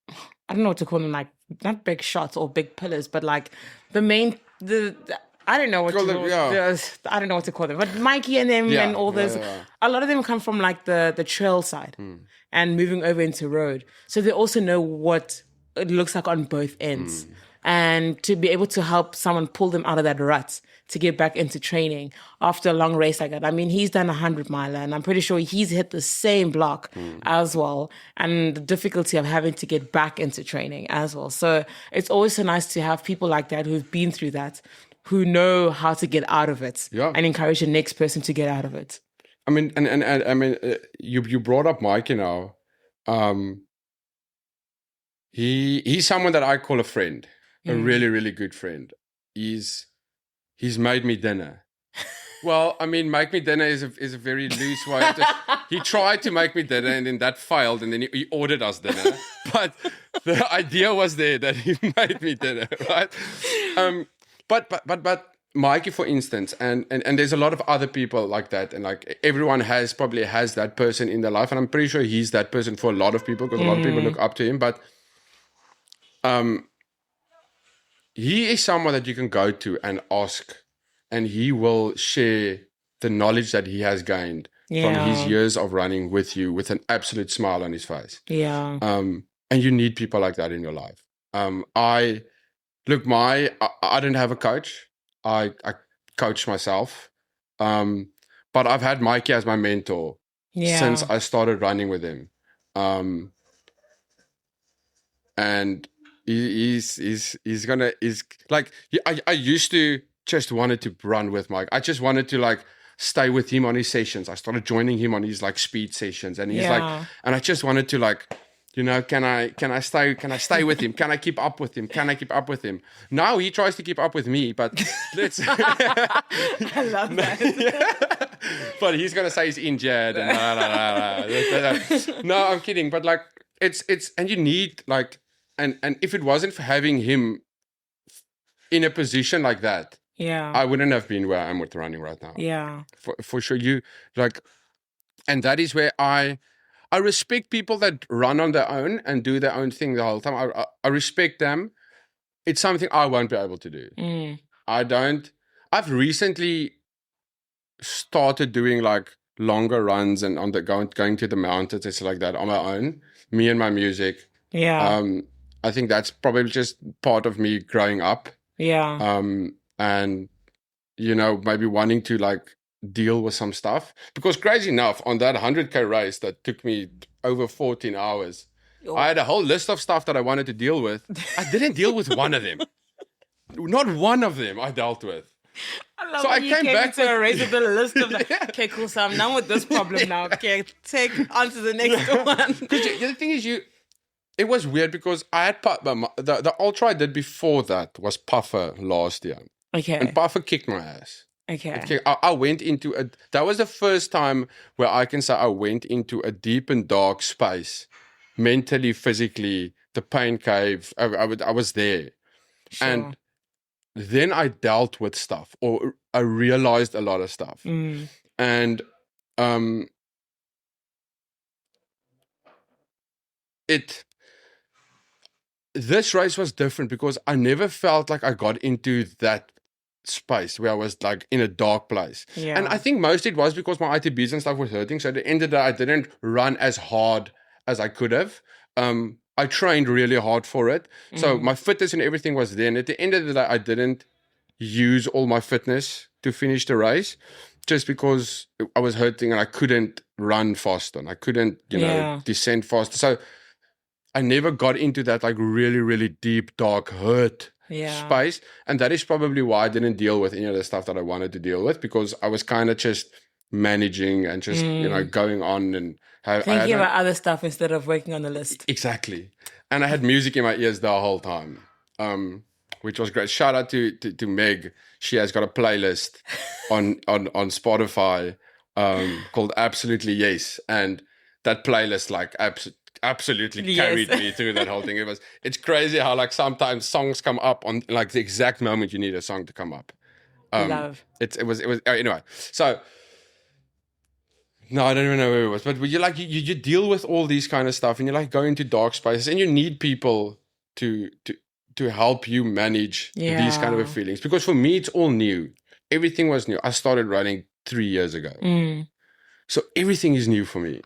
I don't know what to call them, like, not big shots or big pillars, but like I don't know what I don't know what to call them, but Mikey and them and all this, a lot of them come from like the trail side and moving over into road. So they also know what it looks like on both ends. And to be able to help someone pull them out of that rut to get back into training after a long race like that. I mean, he's done 100-miler and I'm pretty sure he's hit the same block as well. And the difficulty of having to get back into training as well. So it's always so nice to have people like that who've been through that, who know how to get out of it and encourage the next person to get out of it. I mean, and I mean, you brought up Mikey now. He's someone that I call a friend. A really, really good friend. He's made me dinner. Well, I mean, make me dinner is a very loose way. He tried to make me dinner and then that failed and then he ordered us dinner. But the idea was there that he made me dinner, right? But Mikey, for instance, and there's a lot of other people like that. And like everyone probably has that person in their life. And I'm pretty sure he's that person for a lot of people because a lot of people look up to him. But he is someone that you can go to and ask, and he will share the knowledge that he has gained from his years of running with you with an absolute smile on his face. Yeah. And you need people like that in your life. I don't have a coach. I coach myself. But I've had Mikey as my mentor since I started running with him. And he's like, I used to just wanted to run with Mike. I just wanted to like stay with him on his sessions. I started joining him on his like speed sessions, and he's like, and I just wanted to like, can I stay with him? Can I keep up with him? Can I keep up with him? Now he tries to keep up with me, but let's. I love that. But he's gonna say he's injured and no, I'm kidding. But like, it's and you need like. And if it wasn't for having him in a position like that, I wouldn't have been where I am with running right now. Yeah. For sure. You like, and that is where I respect people that run on their own and do their own thing the whole time. I respect them. It's something I won't be able to do. I've recently started doing like longer runs and going to the mountains and stuff like that on my own, me and my music. Yeah. I think that's probably just part of me growing up. Yeah. And, maybe wanting to like deal with some stuff. Because crazy enough, on that 100K race that took me over 14 hours, I had a whole list of stuff that I wanted to deal with. I didn't deal with one of them. Not one of them I dealt with. I love So when I you came came back into a with- race with a list of like, okay, cool, so I'm done with this problem now. Okay, take on to the next one. Because the thing is, it was weird because I had the ultra I did before that was Puffer last year, Okay. and Puffer kicked my ass. Okay. Okay, I went into a. That was the first time where I can say I went into a deep and dark space, mentally, physically. The pain cave. I was there, Sure. and then I dealt with stuff, or I realized a lot of stuff, and it. This race was different because I never felt like I got into that space where I was like in a dark place. Yeah. And I think most it was because my ITBs and stuff was hurting. So at the end of the day, I didn't run as hard as I could have. I trained really hard for it. So my fitness and everything was there. And at the end of the day, I didn't use all my fitness to finish the race just because I was hurting and I couldn't run faster and I couldn't, descend faster. So I never got into that like really, really deep, dark hurt space. And that is probably why I didn't deal with any of the stuff that I wanted to deal with, because I was kind of just managing and just, going on and thinking about other stuff instead of working on the list. Exactly. And I had music in my ears the whole time, which was great. Shout out to Meg. She has got a playlist on Spotify called Absolutely Yes. And that playlist like absolutely carried me through that whole thing. It's crazy how like sometimes songs come up on like the exact moment you need a song to come up. Love. It was anyway. So no, I don't even know where it was, but you like you deal with all these kind of stuff, and you like go into dark spaces, and you need people to help you manage these kind of feelings. Because for me, it's all new. Everything was new. I started running 3 years ago, so everything is new for me.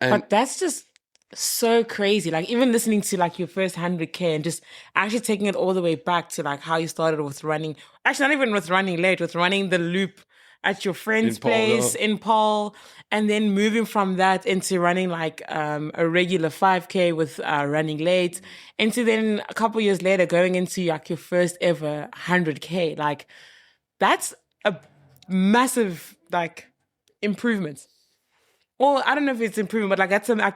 But that's just so crazy. Like even listening to like your first 100K and just actually taking it all the way back to like how you started with running. Actually, not even with running late, with running the loop at your friend's place in Paul, and then moving from that into running like a regular 5K with running late, into then a couple years later going into like your first ever 100K. Like that's a massive like improvement. Well, I don't know if it's improvement, but like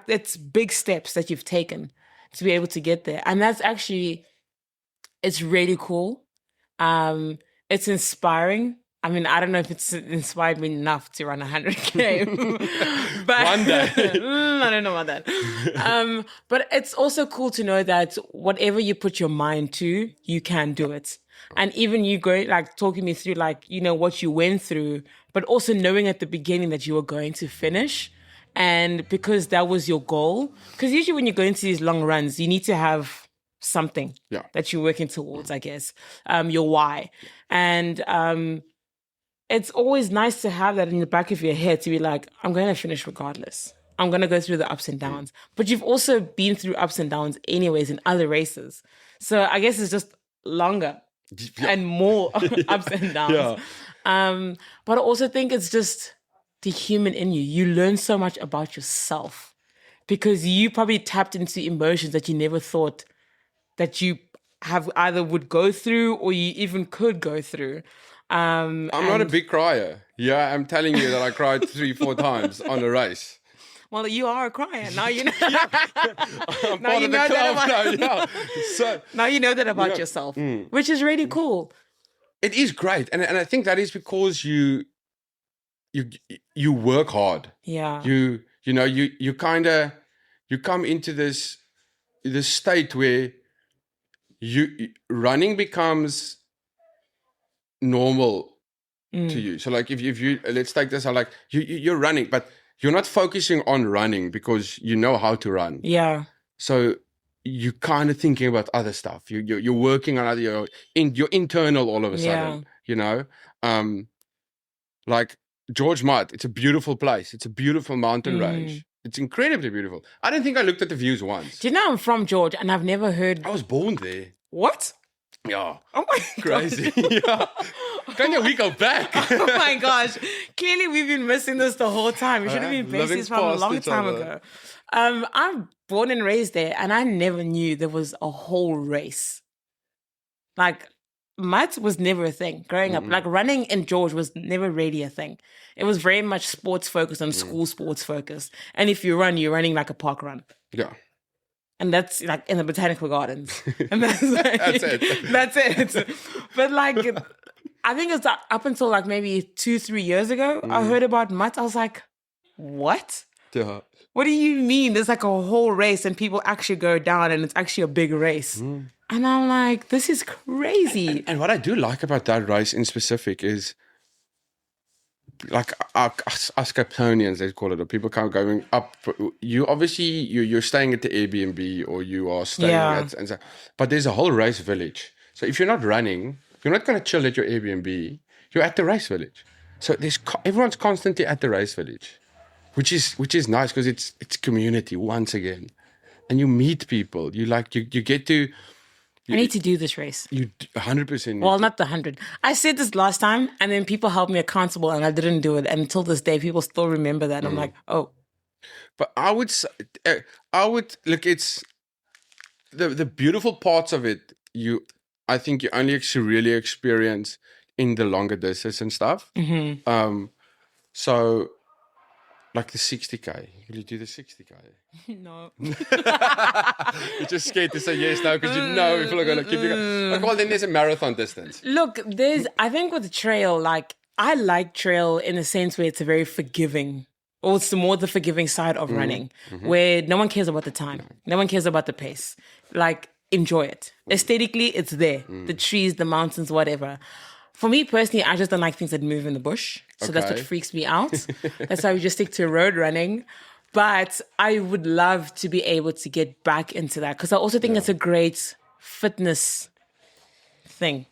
it's big steps that you've taken to be able to get there. And that's actually, it's really cool. It's inspiring. I mean, I don't know if it's inspired me enough to run 100K, but one day. I don't know about that. But it's also cool to know that whatever you put your mind to, you can do it. And even you going, like talking me through like, what you went through, but also knowing at the beginning that you were going to finish. And because that was your goal, because usually when you go into these long runs, you need to have something that you're working towards, I guess, your why. And it's always nice to have that in the back of your head to be like, I'm going to finish regardless. I'm going to go through the ups and downs. But you've also been through ups and downs anyways in other races. So I guess it's just longer and more ups and downs. But I also think it's just the human in you. You learn so much about yourself because you probably tapped into emotions that you never thought that you have either would go through or you even could go through. I'm not a big crier. Yeah, I'm telling you that I cried 3-4 times on a race. Well, you are a crier. Now you know. I'm now you know that about So, now you know that about yourself, which is really cool. It is great. And I think that is because you work hard. Yeah. You kind of you come into this state where running becomes normal to you. So like if you let's take this, like you're running, but you're not focusing on running because you know how to run. Yeah. So you're kind of thinking about other stuff. You're working on your internal all of a sudden. Like George Mudd, it's a beautiful place. It's a beautiful mountain range. It's incredibly beautiful. I don't think I looked at the views once. Do you know I'm from George and I've never heard... I was born there. What? Yeah. Oh my Crazy. Yeah. Khanya, we go back. Oh my gosh. Clearly we've been missing this the whole time. We should have been bases from a long time ago. I'm born and raised there and I never knew there was a whole race. Like mud was never a thing growing up. Like running in George was never really a thing. It was very much sports focused and school sports focused. And if you run, you're running like a park run. Yeah. And that's like in the botanical gardens. And that's like, That's it. That's it. But like, I think it's up until like maybe 2-3 years ago, I heard about mud. I was like, what? Yeah. What do you mean? There's like a whole race and people actually go down and it's actually a big race. And I'm like, this is crazy. And what I do like about that race in specific is, like us Capetonians, they call it, or people kind of going up. You obviously you're staying at the Airbnb or you are staying at, and so, but there's a whole race village. So if you're not running, you're not going to chill at your Airbnb. You're at the race village. So everyone's constantly at the race village, which is nice because it's community once again, and you meet people. You get to. I need to do this race. You 100%. Well, not the 100. I said this last time, and then people held me accountable, and I didn't do it. And until this day, people still remember that. I'm like, oh. But I would look. It's the beautiful parts of it. I think you only really experience in the longer distances and stuff. So, like the 60K. Will you do the 60K? No. You're just scared to say yes now because you know people are going to keep you going. Like, well, then there's a marathon distance. Look, I think with the trail, like, I like trail in the sense where it's a very forgiving, or it's more the forgiving side of running, where no one cares about the time. No one cares about the pace. Like, enjoy it. Aesthetically, it's there. The trees, the mountains, whatever. For me personally, I just don't like things that move in the bush. So that's what freaks me out. That's why we just stick to road running. But I would love to be able to get back into that because I also think it's a great fitness thing.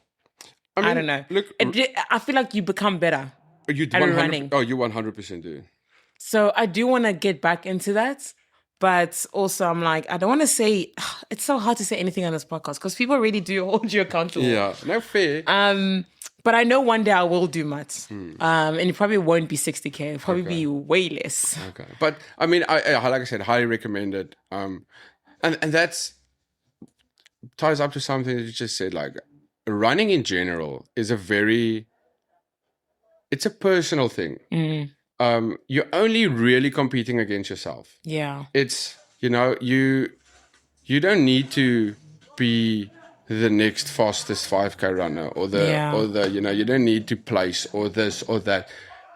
I don't know. Look, I feel like you become better at running. Oh, you 100% do. So I do want to get back into that. But also I'm like, I don't want to say, it's so hard to say anything on this podcast because people really do hold you accountable. Yeah, no fair. But I know one day I will do much. And it probably won't be 60K. It'll probably be way less. Okay. But I mean, I like I said, highly recommend it. And that's ties up to something that you just said, like running in general is it's a personal thing. You're only really competing against yourself. Yeah. It's, you don't need to be the next fastest 5K runner or the you don't need to place or this or that.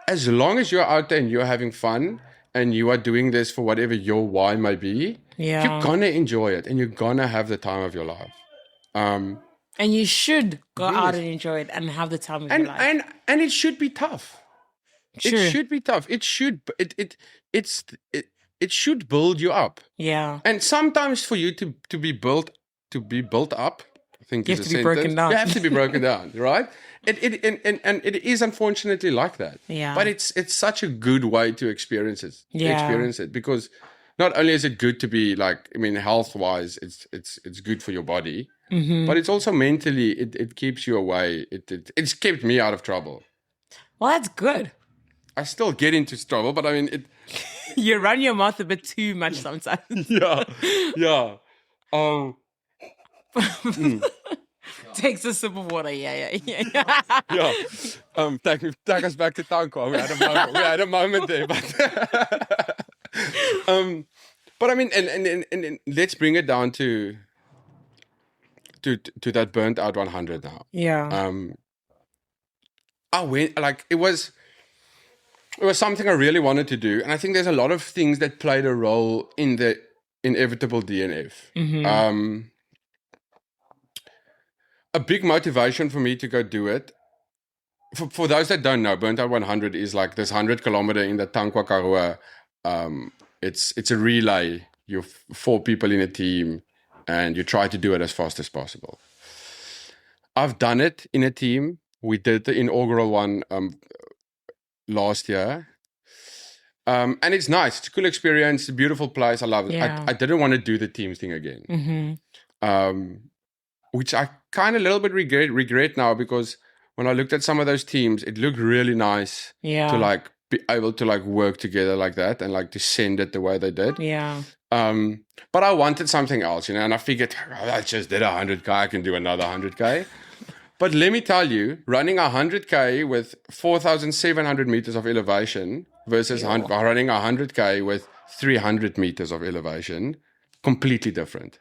As long as you're out there and you're having fun and you are doing this for whatever your why may be, you're gonna enjoy it and you're gonna have the time of your life. And you should go out and enjoy it and have the time of your life. And it should be tough. Sure. It should be tough. It should build you up. Yeah. And sometimes for you to be built up, I think you have to be broken down. You have to be broken down, right? It is unfortunately like that. Yeah. But it's such a good way to experience it. Experience it because not only is it good to be like, I mean, health wise, it's good for your body, but it's also mentally it keeps you away. It's kept me out of trouble. Well, that's good. I still get into trouble, but I mean it. You run your mouth a bit too much sometimes. Yeah. Takes a sip of water. Yeah. Take us back to Tankwa. We had a moment there, but but I mean, and let's bring it down to that burnt out 100 now. Yeah. I went like it was something I really wanted to do, and I think there's a lot of things that played a role in the inevitable DNF. A big motivation for me to go do it. For those that don't know, Burnt Out 100 is like this 100-kilometer in the Tankwa Karoo. It's a relay. You're 4 people in a team, and you try to do it as fast as possible. I've done it in a team. We did the inaugural one last year. And it's nice. It's a cool experience. It's a beautiful place. I love it. Yeah. I didn't want to do the team thing again. Which I kind of a little bit regret now, because when I looked at some of those teams, it looked really nice to like be able to like work together like that and like to send it the way they did. Yeah. But I wanted something else, and I figured, I just did 100K. I can do another 100K. But let me tell you, running 100K with 4,700 meters of elevation versus running 100K with 300 meters of elevation, completely different.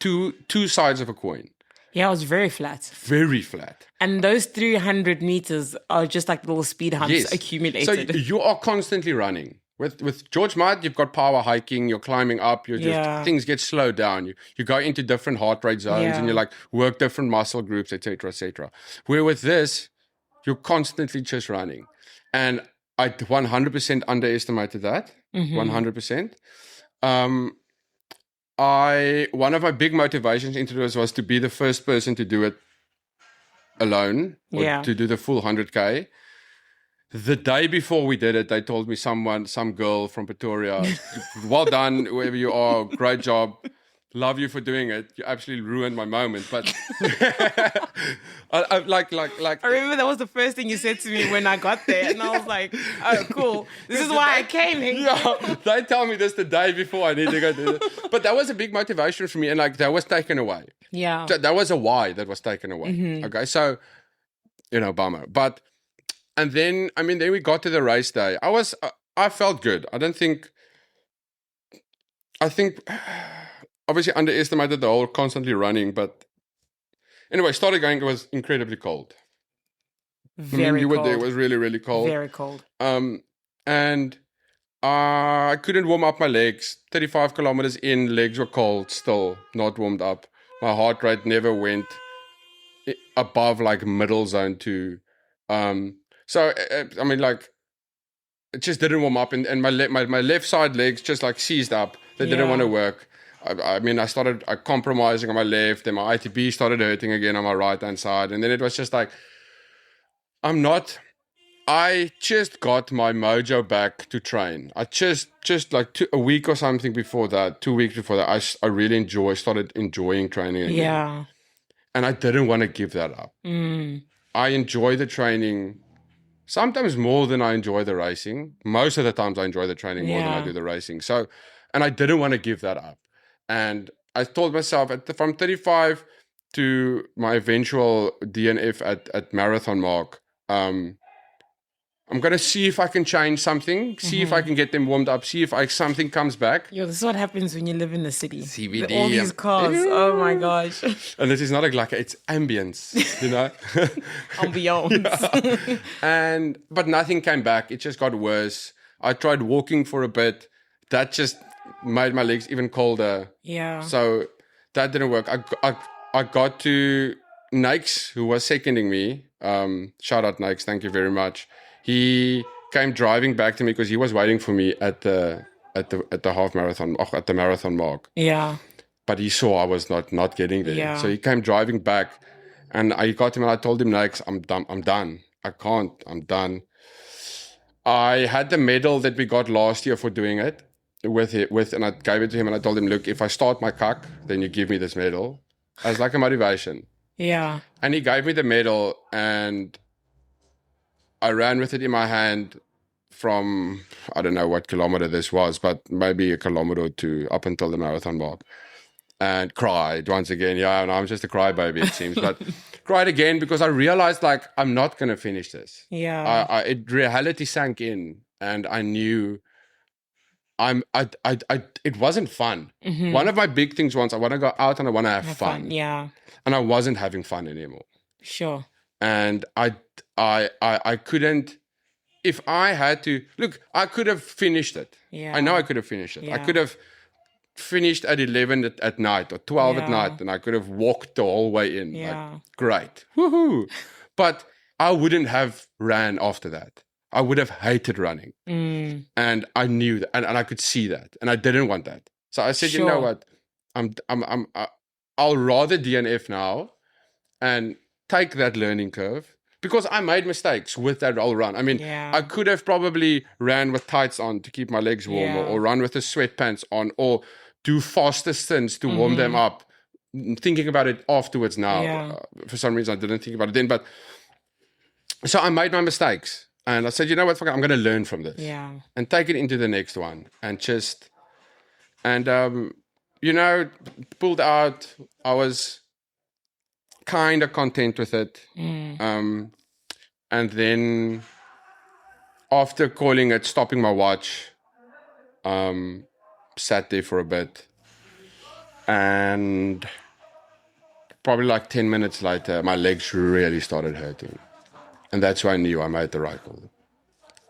Two sides of a coin. Yeah, it was very flat. Very flat. And those 300 meters are just like little speed humps accumulated. So you are constantly running. With George Mudd, you've got power hiking, you're climbing up, things get slowed down. You go into different heart rate zones and you like work different muscle groups, etc., etc. Where with this, you're constantly just running. And I 100% underestimated that. 100%. One of my big motivations into this was to be the first person to do it alone, or to do the full 100K. The day before we did it, they told me some girl from Pretoria, well done, whoever you are, great job, love you for doing it. You absolutely ruined my moment. But I remember that was the first thing you said to me when I got there, and I was like, "Oh, cool! This is why I came here." Yeah, they tell me this the day before I need to go do it. But that was a big motivation for me, and like that was taken away. Yeah, that was a why that was taken away. Okay, so bummer, but. And then, then we got to the race day. I felt good. I think, obviously underestimated the whole constantly running, but anyway, started going, it was incredibly cold. Very you cold. were there, it was really, really cold. Very cold. And I couldn't warm up my legs. 35 kilometers in, legs were cold still, not warmed up. My heart rate never went above like middle zone 2. So, it just didn't warm up, and my left side legs just like seized up. They didn't want to work. I started compromising on my left, and my ITB started hurting again on my right-hand side. And then it was just like, I just got my mojo back to train. I just like a week or something before that, 2 weeks before that, I really started enjoying training again. Yeah. And I didn't want to give that up. I enjoy the training sometimes more than I enjoy the racing. Most of the times I enjoy the training more than I do the racing. So, and I didn't want to give that up. And I told myself from 35 to my eventual DNF at marathon mark, I'm going to see if I can change something, see if I can get them warmed up, see if something comes back. Yo, this is what happens when you live in the city. CBD. All these cars. Oh my gosh. And this is not it's ambience, Ambiance. Yeah. But nothing came back. It just got worse. I tried walking for a bit. That just made my legs even colder. Yeah. So that didn't work. I got to Nikes, who was seconding me. Shout out Nikes. Thank you very much. He came driving back to me because he was waiting for me at the half marathon, at the marathon mark. Yeah. But he saw I was not getting there. Yeah. So he came driving back, and I got him and I told him, Nikes, I'm done. I can't. I'm done. I had the medal that we got last year for doing it and I gave it to him and I told him, look, if I start my cuck, then you give me this medal as like a motivation. Yeah. And he gave me the medal, and I ran with it in my hand from, I don't know what kilometer this was, but maybe a kilometer or two up until the marathon mark, and cried once again. Yeah, and I'm just a crybaby, it seems, but cried again because I realized like I'm not going to finish this. Yeah. Reality sank in, and I knew it wasn't fun. One of my big things was I want to go out and I want to have fun. Yeah. And I wasn't having fun anymore. Sure. And I couldn't, if I had to, look, I could have finished it. Yeah. I know I could have finished it. Yeah. I could have finished at 11 at night or 12 at night, and I could have walked the whole way in. Yeah. Like, great. Woohoo. But I wouldn't have ran after that. I would have hated running. And I knew that, and I could see that, and I didn't want that. So I said, you know what? I'll rather DNF now and take that learning curve, because I made mistakes with that whole run. I could have probably ran with tights on to keep my legs warm, or run with the sweatpants on, or do faster stints to warm them up. Thinking about it afterwards now, for some reason I didn't think about it then. But so I made my mistakes, and I said, you know what, fuck it, I'm going to learn from this, and take it into the next one, and pulled out. I was kind of content with it. And then after calling it, stopping my watch, sat there for a bit. And probably like 10 minutes later, my legs really started hurting. And that's when I knew I made the right call.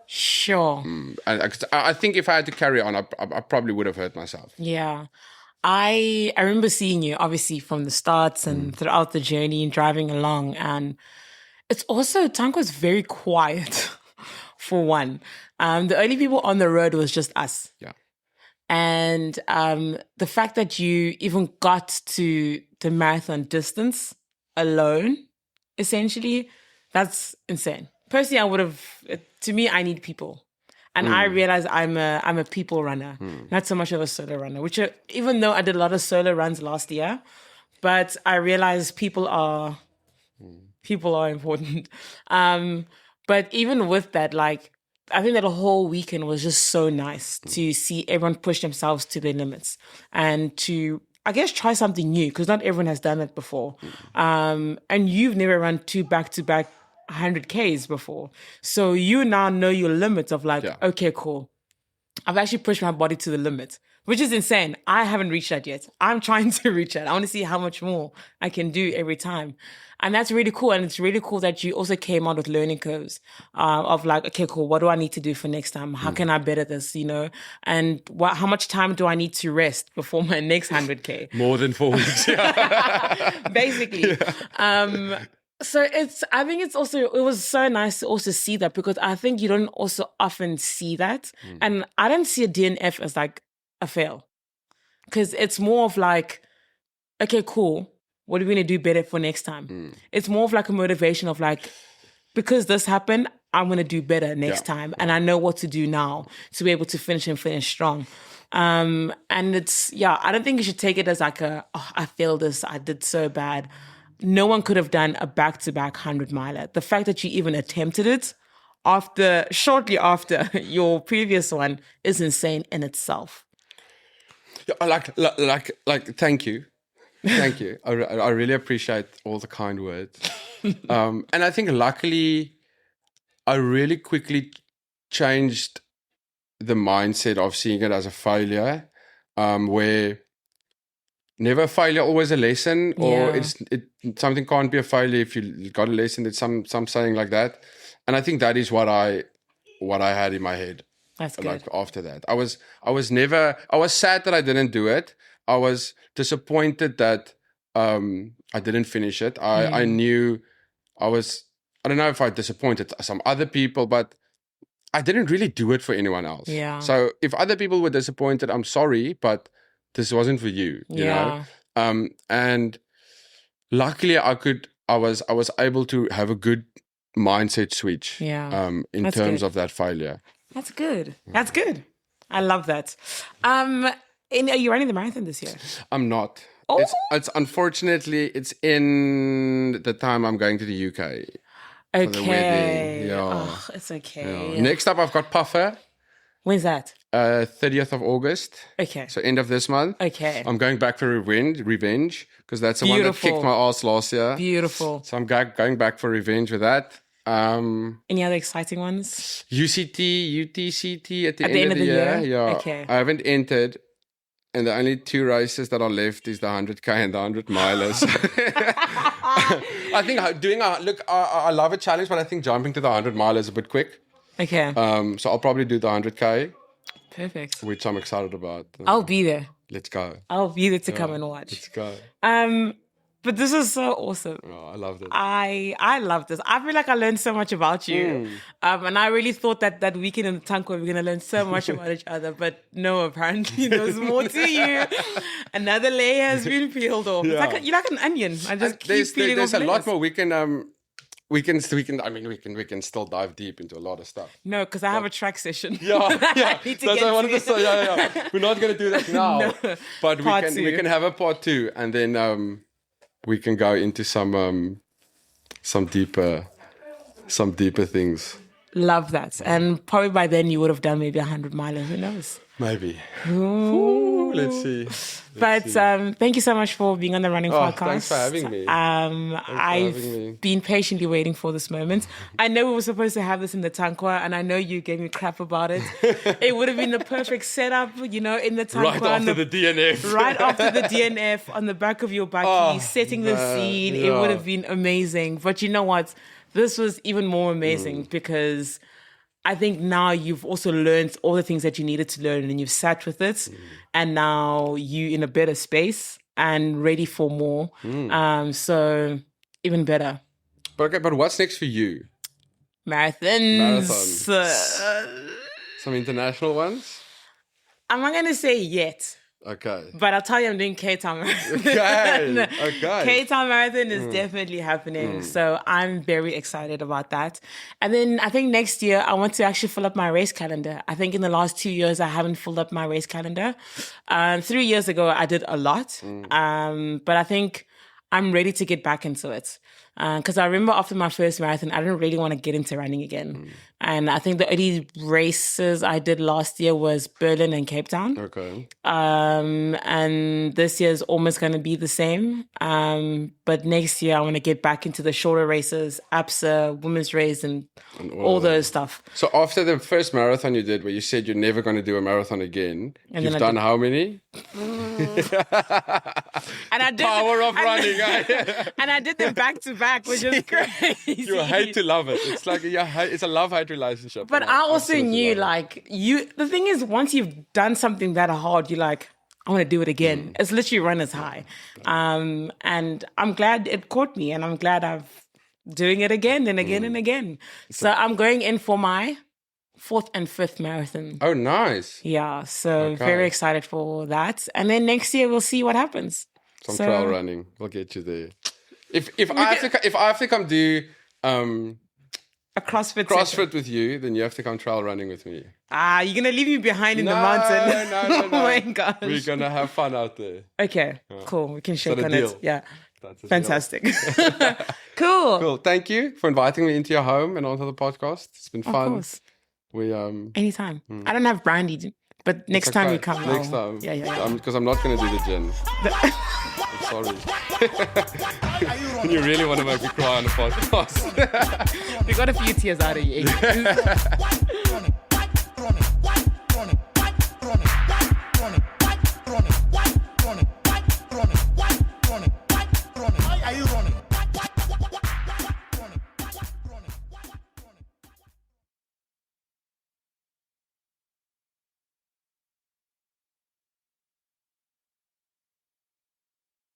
Sure. I think if I had to carry on, I probably would have hurt myself. Yeah. I remember seeing you, obviously, from the starts and throughout the journey and driving along. And it's also, Tanko's very quiet, for one. The only people on the road was just us. Yeah. And the fact that you even got to the marathon distance alone, essentially, that's insane. Personally, I would have, to me, I need people. And I realize I'm a people runner, not so much of a solo runner, which even though I did a lot of solo runs last year, but I realize people are important. But even with that, like, I think that the whole weekend was just so nice to see everyone push themselves to their limits and to, I guess, try something new because not everyone has done it before. And you've never run 2 back-to-back 100Ks before. So you now know your limits of like, okay, cool. I've actually pushed my body to the limit, which is insane. I haven't reached that yet. I'm trying to reach that. I want to see how much more I can do every time. And that's really cool. And it's really cool that you also came out with learning curves of like, okay, cool. What do I need to do for next time? How can I better this, you know? And how much time do I need to rest before my next 100K? More than 4 weeks. Basically. Yeah. So I think it was so nice to also see that because I think you don't also often see that. And I don't see a DNF as like a fail because it's more of like, okay, cool. What are we going to do better for next time? It's more of like a motivation of like, because this happened, I'm going to do better next time. And I know what to do now to be able to finish strong. And it's, I don't think you should take it as like I failed this. I did so bad. No one could have done a back-to-back 100-miler. The fact that you even attempted it shortly after your previous one is insane in itself. Yeah, like, thank you. Thank you. I really appreciate all the kind words. And I think luckily, I really quickly changed the mindset of seeing it as a failure, where never a failure, always a lesson, or something can't be a failure if you got a lesson. It's some saying like that, and I think that is what I had in my head. That's good. Like after that, I was sad that I didn't do it. I was disappointed that I didn't finish it. I knew I don't know if I disappointed some other people, but I didn't really do it for anyone else. Yeah. So if other people were disappointed, I'm sorry, but this wasn't for you, you know? And luckily I was able to have a good mindset switch in terms of that failure. That's good. That's good. I love that. Are you running the marathon this year? I'm not. Oh. It's unfortunately it's in the time I'm going to the UK. Okay. For the wedding. Yeah. Oh, it's okay. Yeah. Next up I've got Puffer. When's that? 30th of August. Okay. So end of this month. Okay. I'm going back for revenge because that's the one that kicked my ass last year. Beautiful. So I'm going back for revenge with that. Any other exciting ones? UTCT at the end of the year. Yeah. Okay. I haven't entered. And the only 2 races that are left is the 100K and the 100 milers. I think I love a challenge, but I think jumping to the 100 miler is a bit quick. Okay. So I'll probably do the 100K. Perfect. Which I'm excited about. I'll be there. Let's go. I'll be there to come and watch. Let's go. But this is so awesome. Oh, I loved it. I love this. I feel like I learned so much about you. And I really thought that weekend in the Tanko we were going to learn so much about each other. But no, apparently there's more to you. Another layer has been peeled off. Yeah. You're like an onion. I just keep peeling there's off a layers. lot more. We can still dive deep into a lot of stuff. No, because I have a track session. Yeah. I need to That's get what I wanted to. to say. Yeah. We're not going to do that now. No. But Part we can have a part 2 and then we can go into some deeper things. Love that. And probably by then you would have done maybe 100 miler. Who knows? Maybe. Ooh, let's see. Thank you so much for being on the running podcast. Thanks for having me. I've been patiently waiting for this moment. I know we were supposed to have this in the Tankwa, and I know you gave me crap about it. It would have been the perfect setup, in the Tankwa. Right after the DNF. Right after the DNF, on the back of your bakkie, setting the scene. Yeah. It would have been amazing. But you know what? This was even more amazing because I think now you've also learned all the things that you needed to learn and you've sat with it and now you're in a better space and ready for more. So even better. But what's next for you? Marathons. Some international ones? I'm not going to say yet. Okay. But I'll tell you I'm doing Cape Town Marathon. Okay. Cape Town Marathon is definitely happening. So I'm very excited about that. And then I think next year I want to actually fill up my race calendar. I think in the last 2 years I haven't filled up my race calendar. 3 years ago I did a lot. But I think I'm ready to get back into it. Because I remember after my first marathon, I didn't really want to get into running again. And I think the only races I did last year was Berlin and Cape Town. Okay. And this year is almost going to be the same. But next year, I want to get back into the shorter races, APSA, women's race, and all those stuff. So after the first marathon you did, where you said you're never going to do a marathon again, and you've done how many? And I did Power of running. And I did them back to back, which is crazy. You hate to love it. It's like it's a love-hate relationship. But I also knew, the thing is, once you've done something that hard, you're like, I want to do it again. It's literally runners high. And I'm glad it caught me, and I'm glad I'm doing it again and again and again. So I'm going in for my 4th and 5th marathon. Oh, nice. Yeah, so very excited for that. And then next year we'll see what happens. Some trail running. We'll get you there. If I have to come do a CrossFit session with you, then you have to come trail running with me. You're gonna leave me behind in the mountain. No. Oh my gosh. We're gonna have fun out there. Okay, cool. We can shake on deal? it. Yeah. That's fantastic. Cool. Thank you for inviting me into your home and onto the podcast. It's been fun. Of course. We anytime. I don't have brandy, but next time you come. Next time. Yeah. Because I'm not going to do the gin. I'm sorry. You really want to make me cry on the podcast. We got a few tears out of you. Are you running?